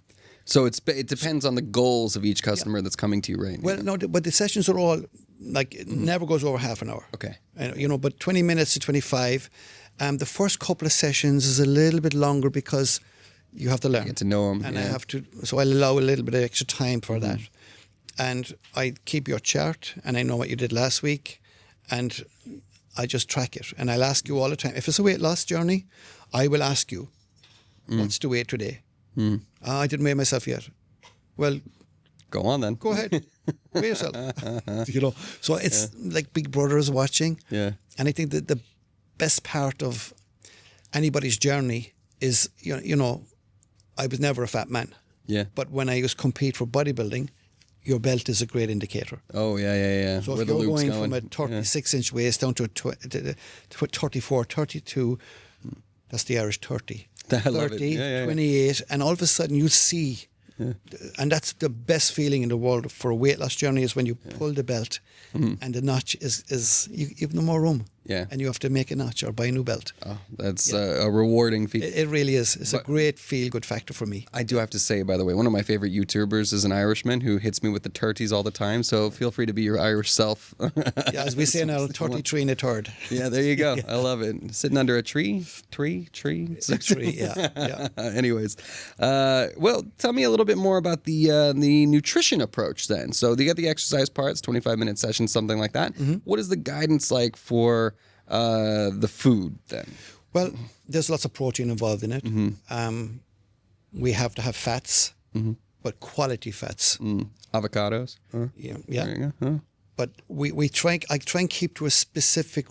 So it depends on the goals of each customer that's coming to you, right? Well, no, but the sessions are all like it never goes over half an hour. Okay. And, but 20 minutes to 25. The first couple of sessions is a little bit longer because you have to learn. Get to know them. And I have to, so I allow a little bit of extra time for that. And I keep your chart, and I know what you did last week, and I just track it. And I'll ask you all the time. If it's a weight loss journey, I will ask you, what's the weight today? I didn't weigh myself yet. Well, go on then. Go ahead. Weigh yourself. So it's like Big Brother is watching. Yeah. And I think that the best part of anybody's journey is, I was never a fat man. Yeah. But when I used to compete for bodybuilding, your belt is a great indicator. Oh, yeah. So if you're going from a 36-inch waist down to a 34, 32, that's the Irish 30. I love 30, it. 28, and all of a sudden you see, and that's the best feeling in the world for a weight loss journey is when you pull the belt and the notch is you have no more room. Yeah. and you have to make a notch or buy a new belt. Oh, that's a rewarding feat. It really is. It's a great feel-good factor for me. I do have to say, by the way, one of my favorite YouTubers is an Irishman who hits me with the turties all the time. So feel free to be your Irish self. Yeah, as we say now, 33 and a third. Yeah, there you go. I love it. Sitting under a tree. It's a tree, yeah. Anyways, well, tell me a little bit more about the nutrition approach then. So you got the exercise parts, 25-minute sessions, something like that. What is the guidance like for the food then? Well, there's lots of protein involved in it. We have to have fats, but quality fats. Avocados. Yeah. There you go. But I try and keep to a specific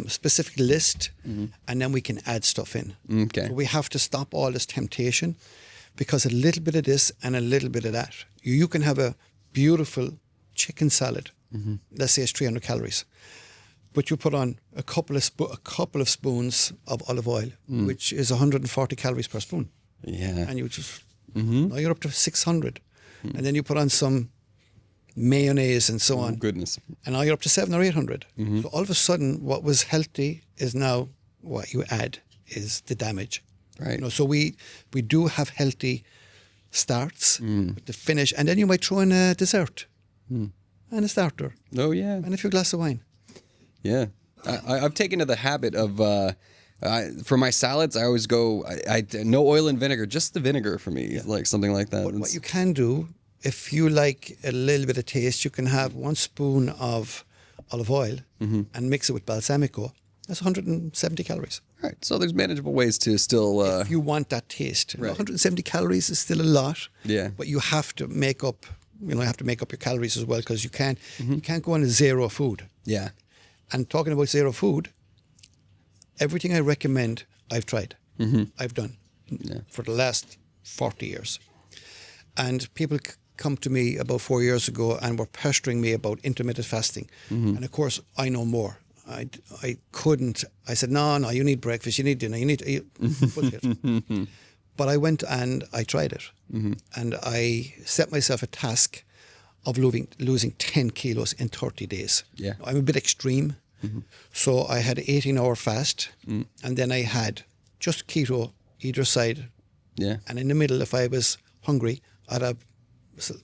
specific list, and then we can add stuff in. Okay. So we have to stop all this temptation, because a little bit of this and a little bit of that. You can have a beautiful chicken salad. Let's say it's 300 calories, but you put on a couple of spoons of olive oil, which is 140 calories per spoon. Yeah. And you just now you're up to 600, and then you put on some mayonnaise and so on. Goodness. And now you're up to 700 or 800. So all of a sudden, what was healthy is now what you add is the damage. Right. So we do have healthy starts, but the finish, and then you might throw in a dessert and a starter, Oh yeah. and a few glasses of wine. Yeah, I've taken to the habit of for my salads, I always go no oil and vinegar, just the vinegar for me, like something like that. But what you can do, if you like a little bit of taste, you can have 1 spoon of olive oil and mix it with balsamico. That's 170 calories. Right, so there's manageable ways to still. If you want that taste, Right. 170 calories is still a lot. Yeah. But you have to make up. You have to make up your calories as well, because you can't go on a zero food. Yeah. And talking about zero food, everything I recommend, I've tried. I've done for the last 40 years. And people come to me about 4 years ago and were pestering me about intermittent fasting. And of course, I know more. I couldn't. I said, no, you need breakfast, you need dinner, you need to eat. Bullshit. But I went and I tried it. And I set myself a task of losing 10 kilos in 30 days. Yeah. I'm a bit extreme. So I had 18-hour fast, and then I had just keto either side. Yeah. And in the middle, if I was hungry, I'd have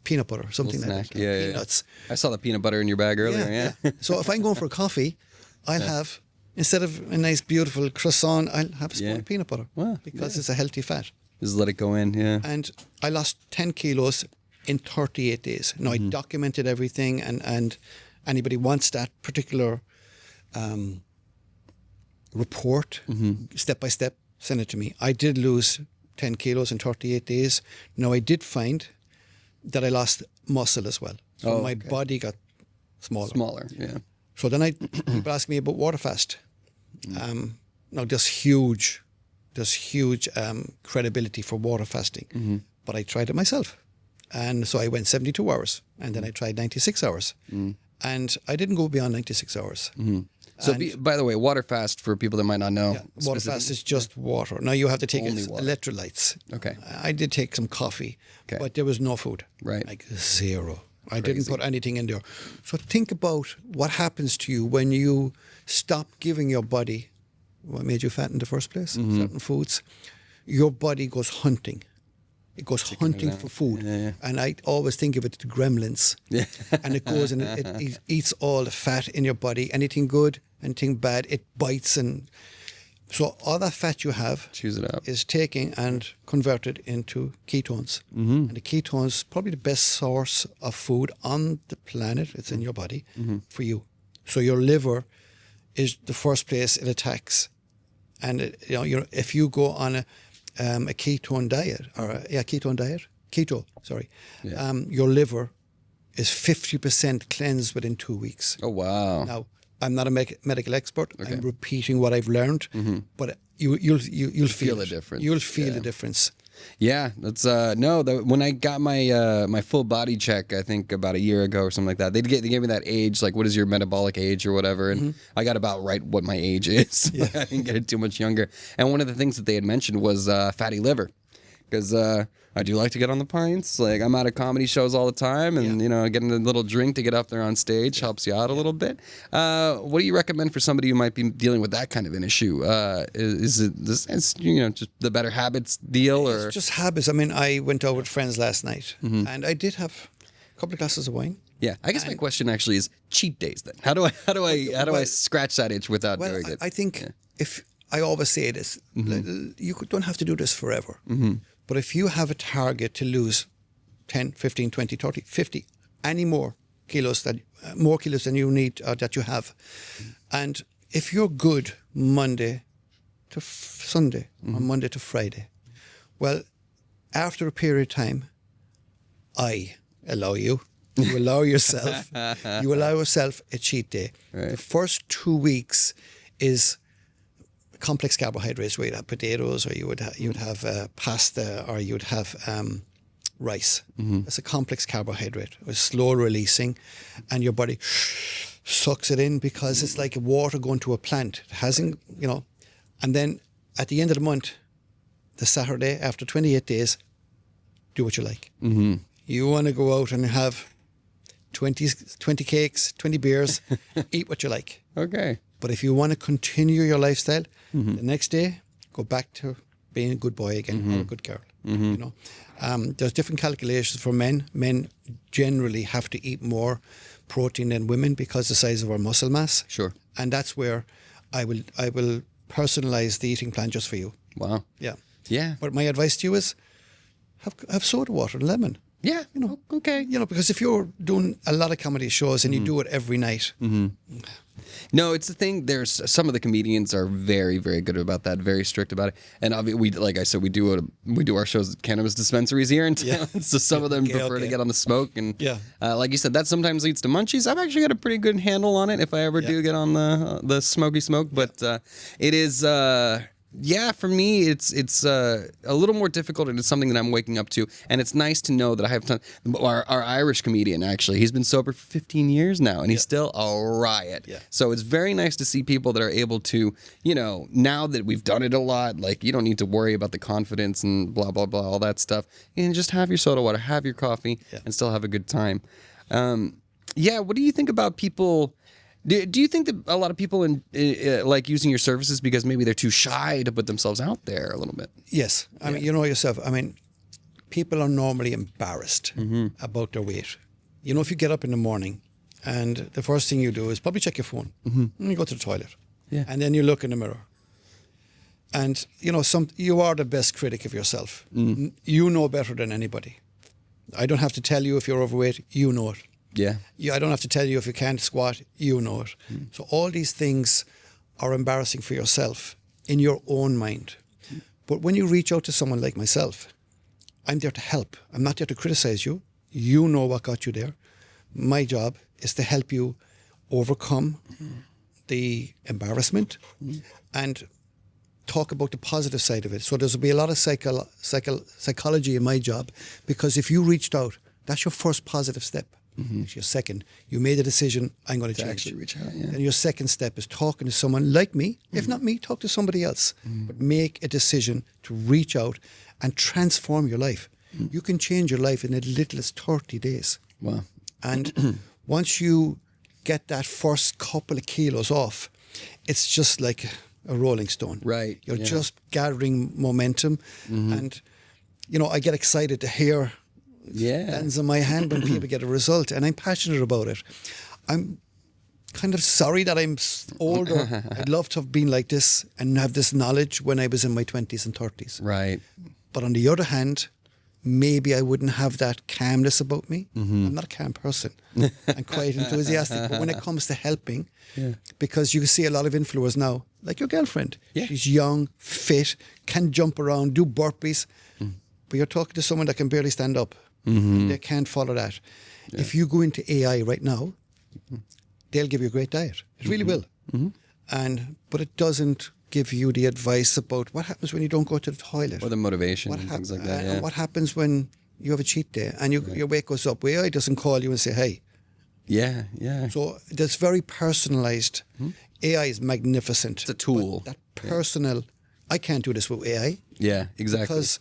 peanut butter, something like that. Peanuts. I saw the peanut butter in your bag earlier. Yeah. So if I'm going for a coffee, I'll have, instead of a nice, beautiful croissant, I'll have a spoon of peanut butter, because it's a healthy fat. Just let it go in, yeah. And I lost 10 kilos in 38 days. Now, I documented everything, and anybody wants that particular report, step by step, send it to me. I did lose 10 kilos in 38 days. Now, I did find that I lost muscle as well. So my body got smaller. Smaller, yeah. So then people ask me about water fast. Now, there's huge credibility for water fasting, but I tried it myself. And so I went 72 hours, and then I tried 96 hours. And I didn't go beyond 96 hours. So, by the way, water fast, for people that might not know. Water fast is just water. Now, you have to take electrolytes. Okay. I did take some coffee, but there was no food. Right. Like zero. I didn't put anything in there. So think about what happens to you when you stop giving your body what made you fat in the first place, certain foods. Your body goes hunting. It goes hunting for food. And I always think of it the gremlins. And it goes and it eats all the fat in your body. Anything good, anything bad, it bites. And so all that fat you have chews it up, is taken and converted into ketones. And the ketones, probably the best source of food on the planet. It's in your body for you. So your liver is the first place it attacks. And if you go on a ketone diet, your liver is 50% cleansed within 2 weeks. Oh, wow. Now, I'm not a medical expert. Okay. I'm repeating what I've learned, but you'll feel the difference. You'll feel the difference. Yeah, that's when I got my my full body check, I think about a year ago or something like that. They gave me that age, like what is your metabolic age or whatever, and I got about right what my age is. I didn't get it too much younger. And one of the things that they had mentioned was fatty liver, because I do like to get on the pints. Like, I'm out at comedy shows all the time, and getting a little drink to get up there on stage helps you out a little bit. What do you recommend for somebody who might be dealing with that kind of an issue? Is it just the better habits deal, or it's just habits? I mean, I went out with friends last night, and I did have a couple of glasses of wine. Yeah, I guess my question actually is cheat days. Then how do I scratch that itch without doing it? I think if I always say this, you don't have to do this forever. But if you have a target to lose 10, 15, 20, 30, 50, any more kilos than you need that you have, and if you're good Monday to Sunday or Monday to Friday, well, after a period of time, I allow you. You allow yourself a cheat day. Right. The first 2 weeks is complex carbohydrates, where you'd have potatoes, or you'd have pasta, or you'd have rice. It's a complex carbohydrate. It's slow releasing, and your body sucks it in because it's like water going to a plant. It hasn't, and then at the end of the month, the Saturday after 28 days, do what you like. You want to go out and have 20 cakes, 20 beers, eat what you like. Okay. But if you want to continue your lifestyle, the next day, go back to being a good boy again, or a good girl. There's different calculations for men. Men generally have to eat more protein than women because of the size of our muscle mass. Sure. And that's where I will personalize the eating plan just for you. Wow. Yeah. Yeah. But my advice to you is have soda water and lemon. Yeah. Okay. Because if you're doing a lot of comedy shows and you do it every night. No, it's the thing. There's some of the comedians are very, very good about that, very strict about it. And we, like I said, we do our shows at cannabis dispensaries here in town. So some of them prefer to get on the smoke. And like you said, that sometimes leads to munchies. I've actually got a pretty good handle on it if I ever do get on the smoky smoke. But it is. For me, it's a little more difficult, and it's something that I'm waking up to. And it's nice to know that I have our Irish comedian, actually, he's been sober for 15 years now, and he's still a riot. Yeah. So it's very nice to see people that are able to, now that we've done it a lot, like, you don't need to worry about the confidence and blah, blah, blah, all that stuff. You can just have your soda water, have your coffee, and still have a good time. What do you think about people... Do you think that a lot of people like using your services because maybe they're too shy to put themselves out there a little bit? Yes. I mean, you know yourself. I mean, people are normally embarrassed about their weight. If you get up in the morning and the first thing you do is probably check your phone and you go to the toilet. Yeah. And then you look in the mirror. And, you are the best critic of yourself. You know better than anybody. I don't have to tell you if you're overweight. You know it. Yeah. I don't have to tell you if you can't squat, you know it. So all these things are embarrassing for yourself in your own mind. But when you reach out to someone like myself, I'm there to help. I'm not there to criticize you. You know what got you there. My job is to help you overcome the embarrassment and talk about the positive side of it. So there's will be a lot of psychology in my job, because if you reached out, that's your first positive step. It's your second. You made a decision, I'm going to change. Actually reach out, yeah. And your second step is talking to someone like me. If not me, talk to somebody else. But make a decision to reach out and transform your life. You can change your life in as little as 30 days. Wow. And once you get that first couple of kilos off, it's just like a rolling stone. Right. You're just gathering momentum. And, I get excited to hear hands in my hand when people get a result, and I'm passionate about it. I'm kind of sorry that I'm older. I'd love to have been like this and have this knowledge when I was in my 20s and 30s. Right. But on the other hand, maybe I wouldn't have that calmness about me. I'm not a calm person. I'm quite enthusiastic. But when it comes to helping, because you see a lot of influencers now, like your girlfriend. Yeah. She's young, fit, can jump around, do burpees. But you're talking to someone that can barely stand up. They can't follow that. Yeah. If you go into AI right now, they'll give you a great diet. It really will. But it doesn't give you the advice about what happens when you don't go to the toilet. Or the motivation and things like that. And what happens when you have a cheat day and your weight goes up. AI doesn't call you and say, hey. Yeah, yeah. So that's very personalized. AI is magnificent. It's a tool. But that personal, I can't do this with AI. Yeah, exactly. Because,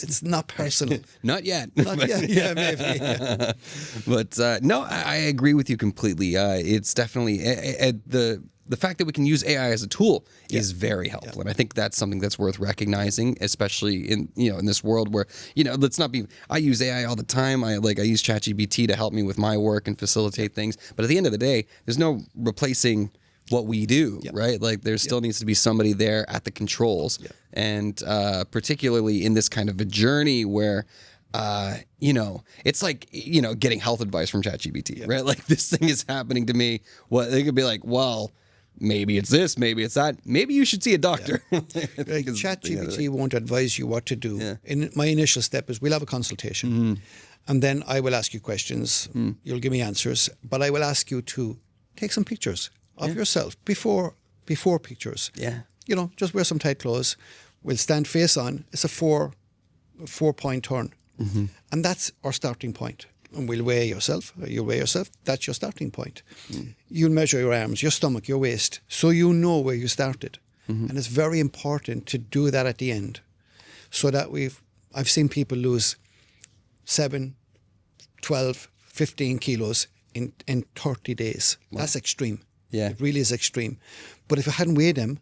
it's not personal. Not yet. Not yet. Yeah, maybe. Yeah. But no, I agree with you completely. It's definitely the fact that we can use AI as a tool is very helpful, and I think that's something that's worth recognizing, especially in in this world where let's not be. I use AI all the time. I use ChatGPT to help me with my work and facilitate things. But at the end of the day, there's no replacing what we do, right? Like there still needs to be somebody there at the controls, and particularly in this kind of a journey where. It's like, getting health advice from ChatGPT, right? Like this thing is happening to me. Well, they could be like, well, maybe it's this, maybe it's that. Maybe you should see a doctor. ChatGPT won't advise you what to do. Yeah. My initial step is we'll have a consultation, and then I will ask you questions. You'll give me answers, but I will ask you to take some pictures of yourself before pictures. Yeah, just wear some tight clothes. We'll stand face on. It's a 4-point turn. And that's our starting point. And we'll weigh yourself. You'll weigh yourself. That's your starting point. You'll measure your arms, your stomach, your waist, so you know where you started. And it's very important to do that at the end, so that I've seen people lose 7, 12, 15 kilos in 30 days. Wow. That's extreme. Yeah, it really is extreme. But if I hadn't weighed them,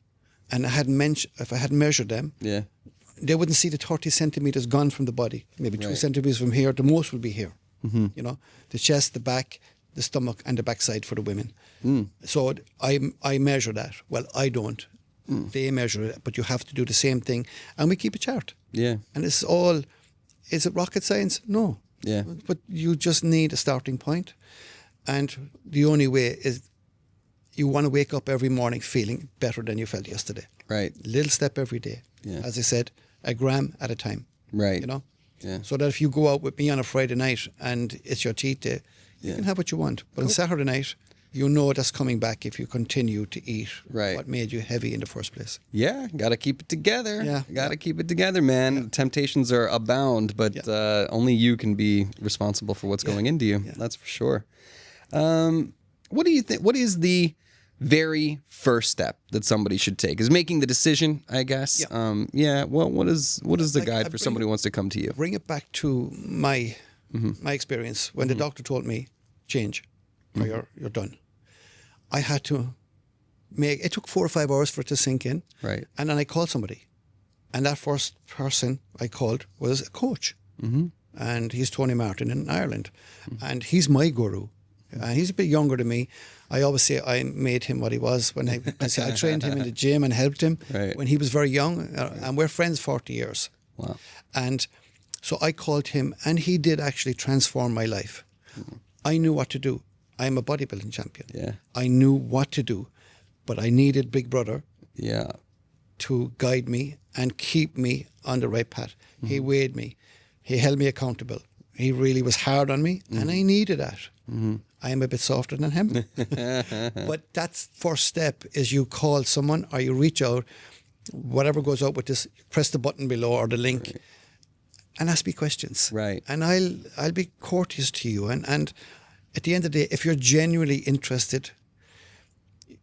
and if I hadn't measured them, they wouldn't see the 30 centimeters gone from the body. Maybe 2 centimeters from here. The most will be here. The chest, the back, the stomach, and the backside for the women. So I measure that. Well, I don't. They measure it, but you have to do the same thing. And we keep a chart. Yeah. And is it rocket science? No. Yeah. But you just need a starting point. And the only way is you want to wake up every morning feeling better than you felt yesterday. Right. Little step every day. Yeah. As I said, a gram at a time. Right. Yeah. So that if you go out with me on a Friday night and it's your cheat day, you can have what you want. But on Saturday night, that's coming back if you continue to eat what made you heavy in the first place. Yeah, got to keep it together. Yeah. Got to keep it together, man. Yeah. Temptations are abound, but only you can be responsible for what's going into you. Yeah. That's for sure. What do you think? What is the very first step that somebody should take? Is making the decision, I guess. Yeah. Well, what is the guide for somebody who wants to come to you? Bring it back to my experience when the doctor told me change, or you're done. I had to it took 4 or 5 hours for it to sink in. Right. And then I called somebody, and that first person I called was a coach, and he's Tony Martin in Ireland, and he's my guru. He's a bit younger than me. I always say I made him what he was when I trained him in the gym and helped him when he was very young. And we're friends 40 years. Wow. And so I called him, and he did actually transform my life. I knew what to do. I'm a bodybuilding champion. Yeah. I knew what to do, but I needed Big Brother to guide me and keep me on the right path. He weighed me. He held me accountable. He really was hard on me, and I needed that. I am a bit softer than him. But that's first step is you call someone or you reach out, whatever goes out with this, press the button below or the link and ask me questions. Right. And I'll be courteous to you. And at the end of the day, if you're genuinely interested,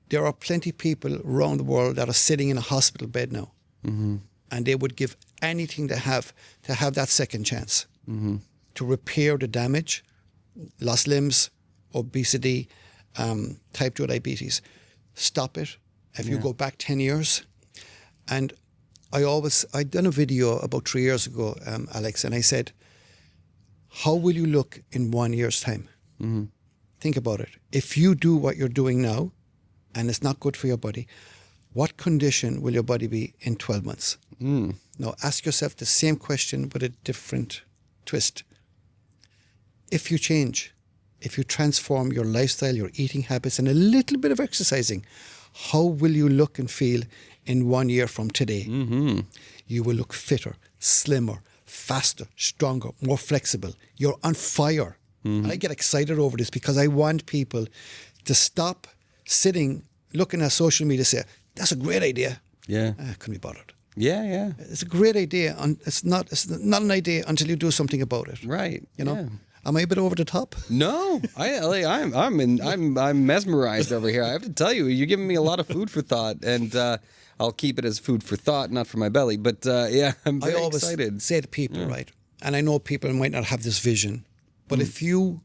there are plenty of people around the world that are sitting in a hospital bed now. And they would give anything to have that second chance to repair the damage, lost limbs, obesity, type 2 diabetes. Stop it. If you go back 10 years. And I'd done a video about 3 years ago, Alex, and I said, how will you look in 1 year's time? Think about it. If you do what you're doing now, and it's not good for your body, what condition will your body be in 12 months? Now ask yourself the same question with a different twist. If you change, if you transform your lifestyle, your eating habits, and a little bit of exercising, how will you look and feel in 1 year from today? You will look fitter, slimmer, faster, stronger, more flexible. You're on fire. And I get excited over this because I want people to stop sitting, looking at social media and say, that's a great idea. Yeah. I couldn't be bothered. Yeah. It's a great idea. It's not an idea until you do something about it. Right. Am I a bit over the top? No, I'm mesmerized over here. I have to tell you, you're giving me a lot of food for thought, and I'll keep it as food for thought, not for my belly. But yeah, I'm very excited. I always say to people, right, and I know people might not have this vision, but if you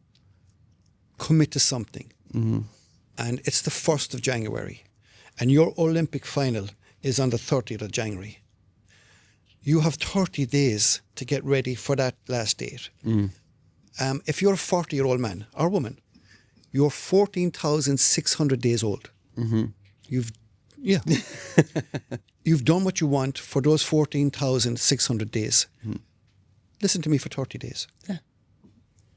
commit to something, and it's the 1st of January, and your Olympic final is on the 30th of January, you have 30 days to get ready for that last date. If you're a 40-year-old man or woman, you're 14,600 days old. You've done what you want for those 14,600 days. Listen to me for 30 days. Yeah.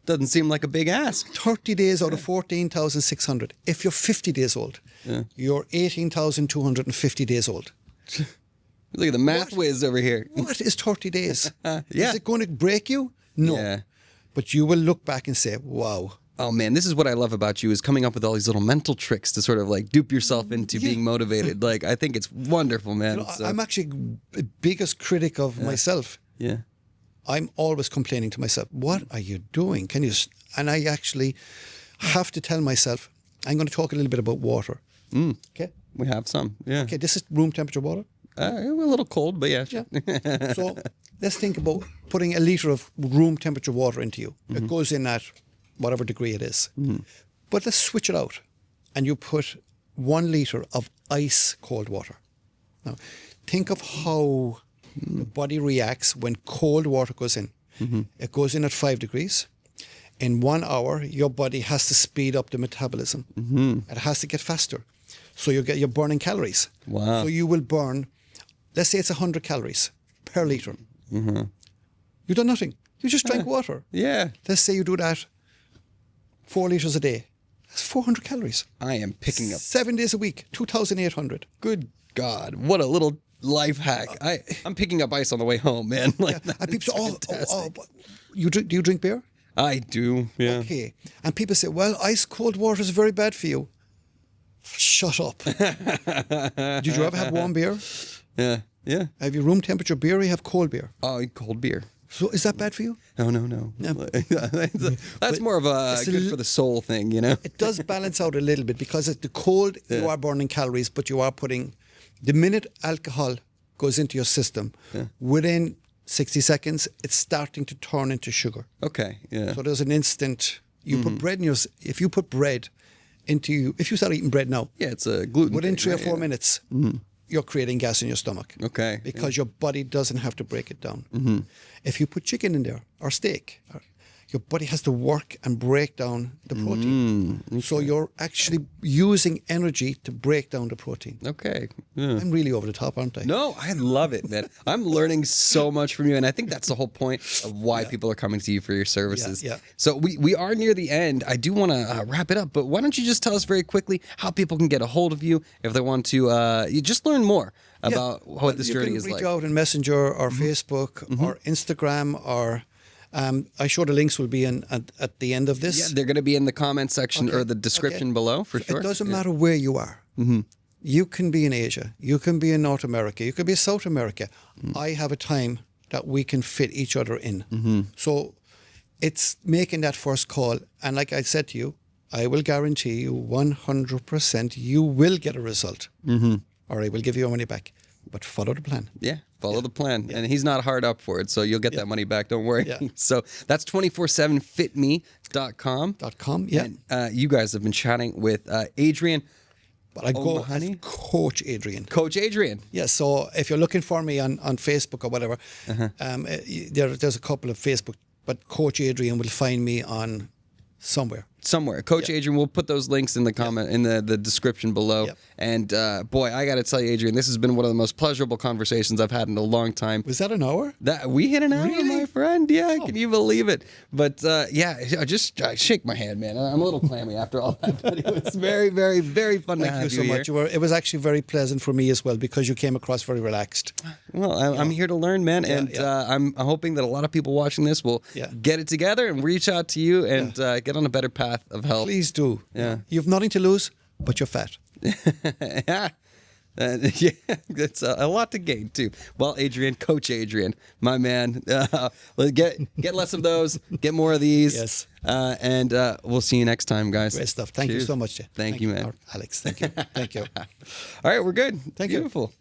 Doesn't seem like a big ask. 30 days out of 14,600. If you're 50 days old, you're 18,250 days old. Look at the math whiz over here. What is 30 days? Yeah. Is it going to break you? No. Yeah. But you will look back and say, wow. Oh man, this is what I love about you, is coming up with all these little mental tricks to sort of like dupe yourself into being motivated. Like, I think it's wonderful, man. I'm actually the biggest critic of myself. Yeah. I'm always complaining to myself, what are you doing? And I actually have to tell myself, I'm going to talk a little bit about water. Okay? We have some, yeah. Okay, this is room temperature water. We're a little cold, but yeah. So let's think about putting a litre of room temperature water into you. It goes in at whatever degree it is. But let's switch it out. And you put 1 litre of ice cold water. Now, think of how the body reacts when cold water goes in. It goes in at 5 degrees. In 1 hour, your body has to speed up the metabolism. It has to get faster. So you're burning calories. Wow. So you will burn, let's say it's 100 calories per litre. You've done nothing. You just drank water. Yeah. Let's say you do that 4 litres a day. That's 400 calories. I am picking up 7 days a week, 2,800. Good God, what a little life hack. I'm picking up ice on the way home, man. Like, And people say, do you drink beer? I do, yeah. Okay. And people say, well, ice cold water is very bad for you. Shut up. Did you ever have warm beer? Yeah. Have you room temperature beer or you have cold beer? Oh, cold beer. So is that bad for you? No. Yeah. That's more of a good for the soul thing, you know? It does balance out a little bit because at the cold, you are burning calories, but you are putting, the minute alcohol goes into your system, within 60 seconds, it's starting to turn into sugar. Okay, yeah. So there's an instant, you put bread in your, if you put bread into, if you start eating bread now, Yeah, it's a gluten within thing, 3 or 4 minutes, you're creating gas in your stomach. Okay. Because your body doesn't have to break it down. If you put chicken in there or steak, your body has to work and break down the protein. So you're actually using energy to break down the protein. Okay. Yeah. I'm really over the top, aren't I? No, I love it, man. I'm learning so much from you, and I think that's the whole point of why people are coming to you for your services. Yeah. So we are near the end. I do want to wrap it up, but why don't you just tell us very quickly how people can get a hold of you if they want to you just learn more about what this journey is like. You can reach out in Messenger or Facebook or Instagram or... I sure the links will be in at the end of this. Yeah, they're going to be in the comment section or the description below for sure. It doesn't matter where you are. You can be in Asia. You can be in North America. You can be in South America. I have a time that we can fit each other in. So it's making that first call. And like I said to you, I will guarantee you 100% you will get a result. Or I will give you your money back. But follow the plan. Yeah, follow the plan. And he's not hard up for it, so you'll get that money back. Don't worry. Yeah. So that's 247fitme.com. Yeah. And you guys have been chatting with Adrian. But I go as Coach Adrian. Coach Adrian. Yeah, so if you're looking for me on Facebook or whatever, there's a couple of Facebook, but Coach Adrian will find me on somewhere. Coach Adrian, we'll put those links in the comment in the description below. And boy, I got to tell you, Adrian, this has been one of the most pleasurable conversations I've had in a long time. Was that an hour? That we hit an hour, my friend. Yeah, can you believe it? But I shake my hand, man. I'm a little clammy after all that. But it was very, very, very fun to have you so here. much. It was actually very pleasant for me as well because you came across very relaxed. Well, I'm here to learn, man, and I'm hoping that a lot of people watching this will get it together and reach out to you and get on a better path of health. Please do. Yeah. You've nothing to lose, but you're fat. Yeah. Yeah, it's a lot to gain too. Well, Adrian, Coach Adrian, my man, get less of those, get more of these. Yes. And we'll see you next time, guys. Great stuff. Thank you so much, Jay. Thank you, man. Alex, thank you. Thank you. All right, we're good. Thank you. Beautiful.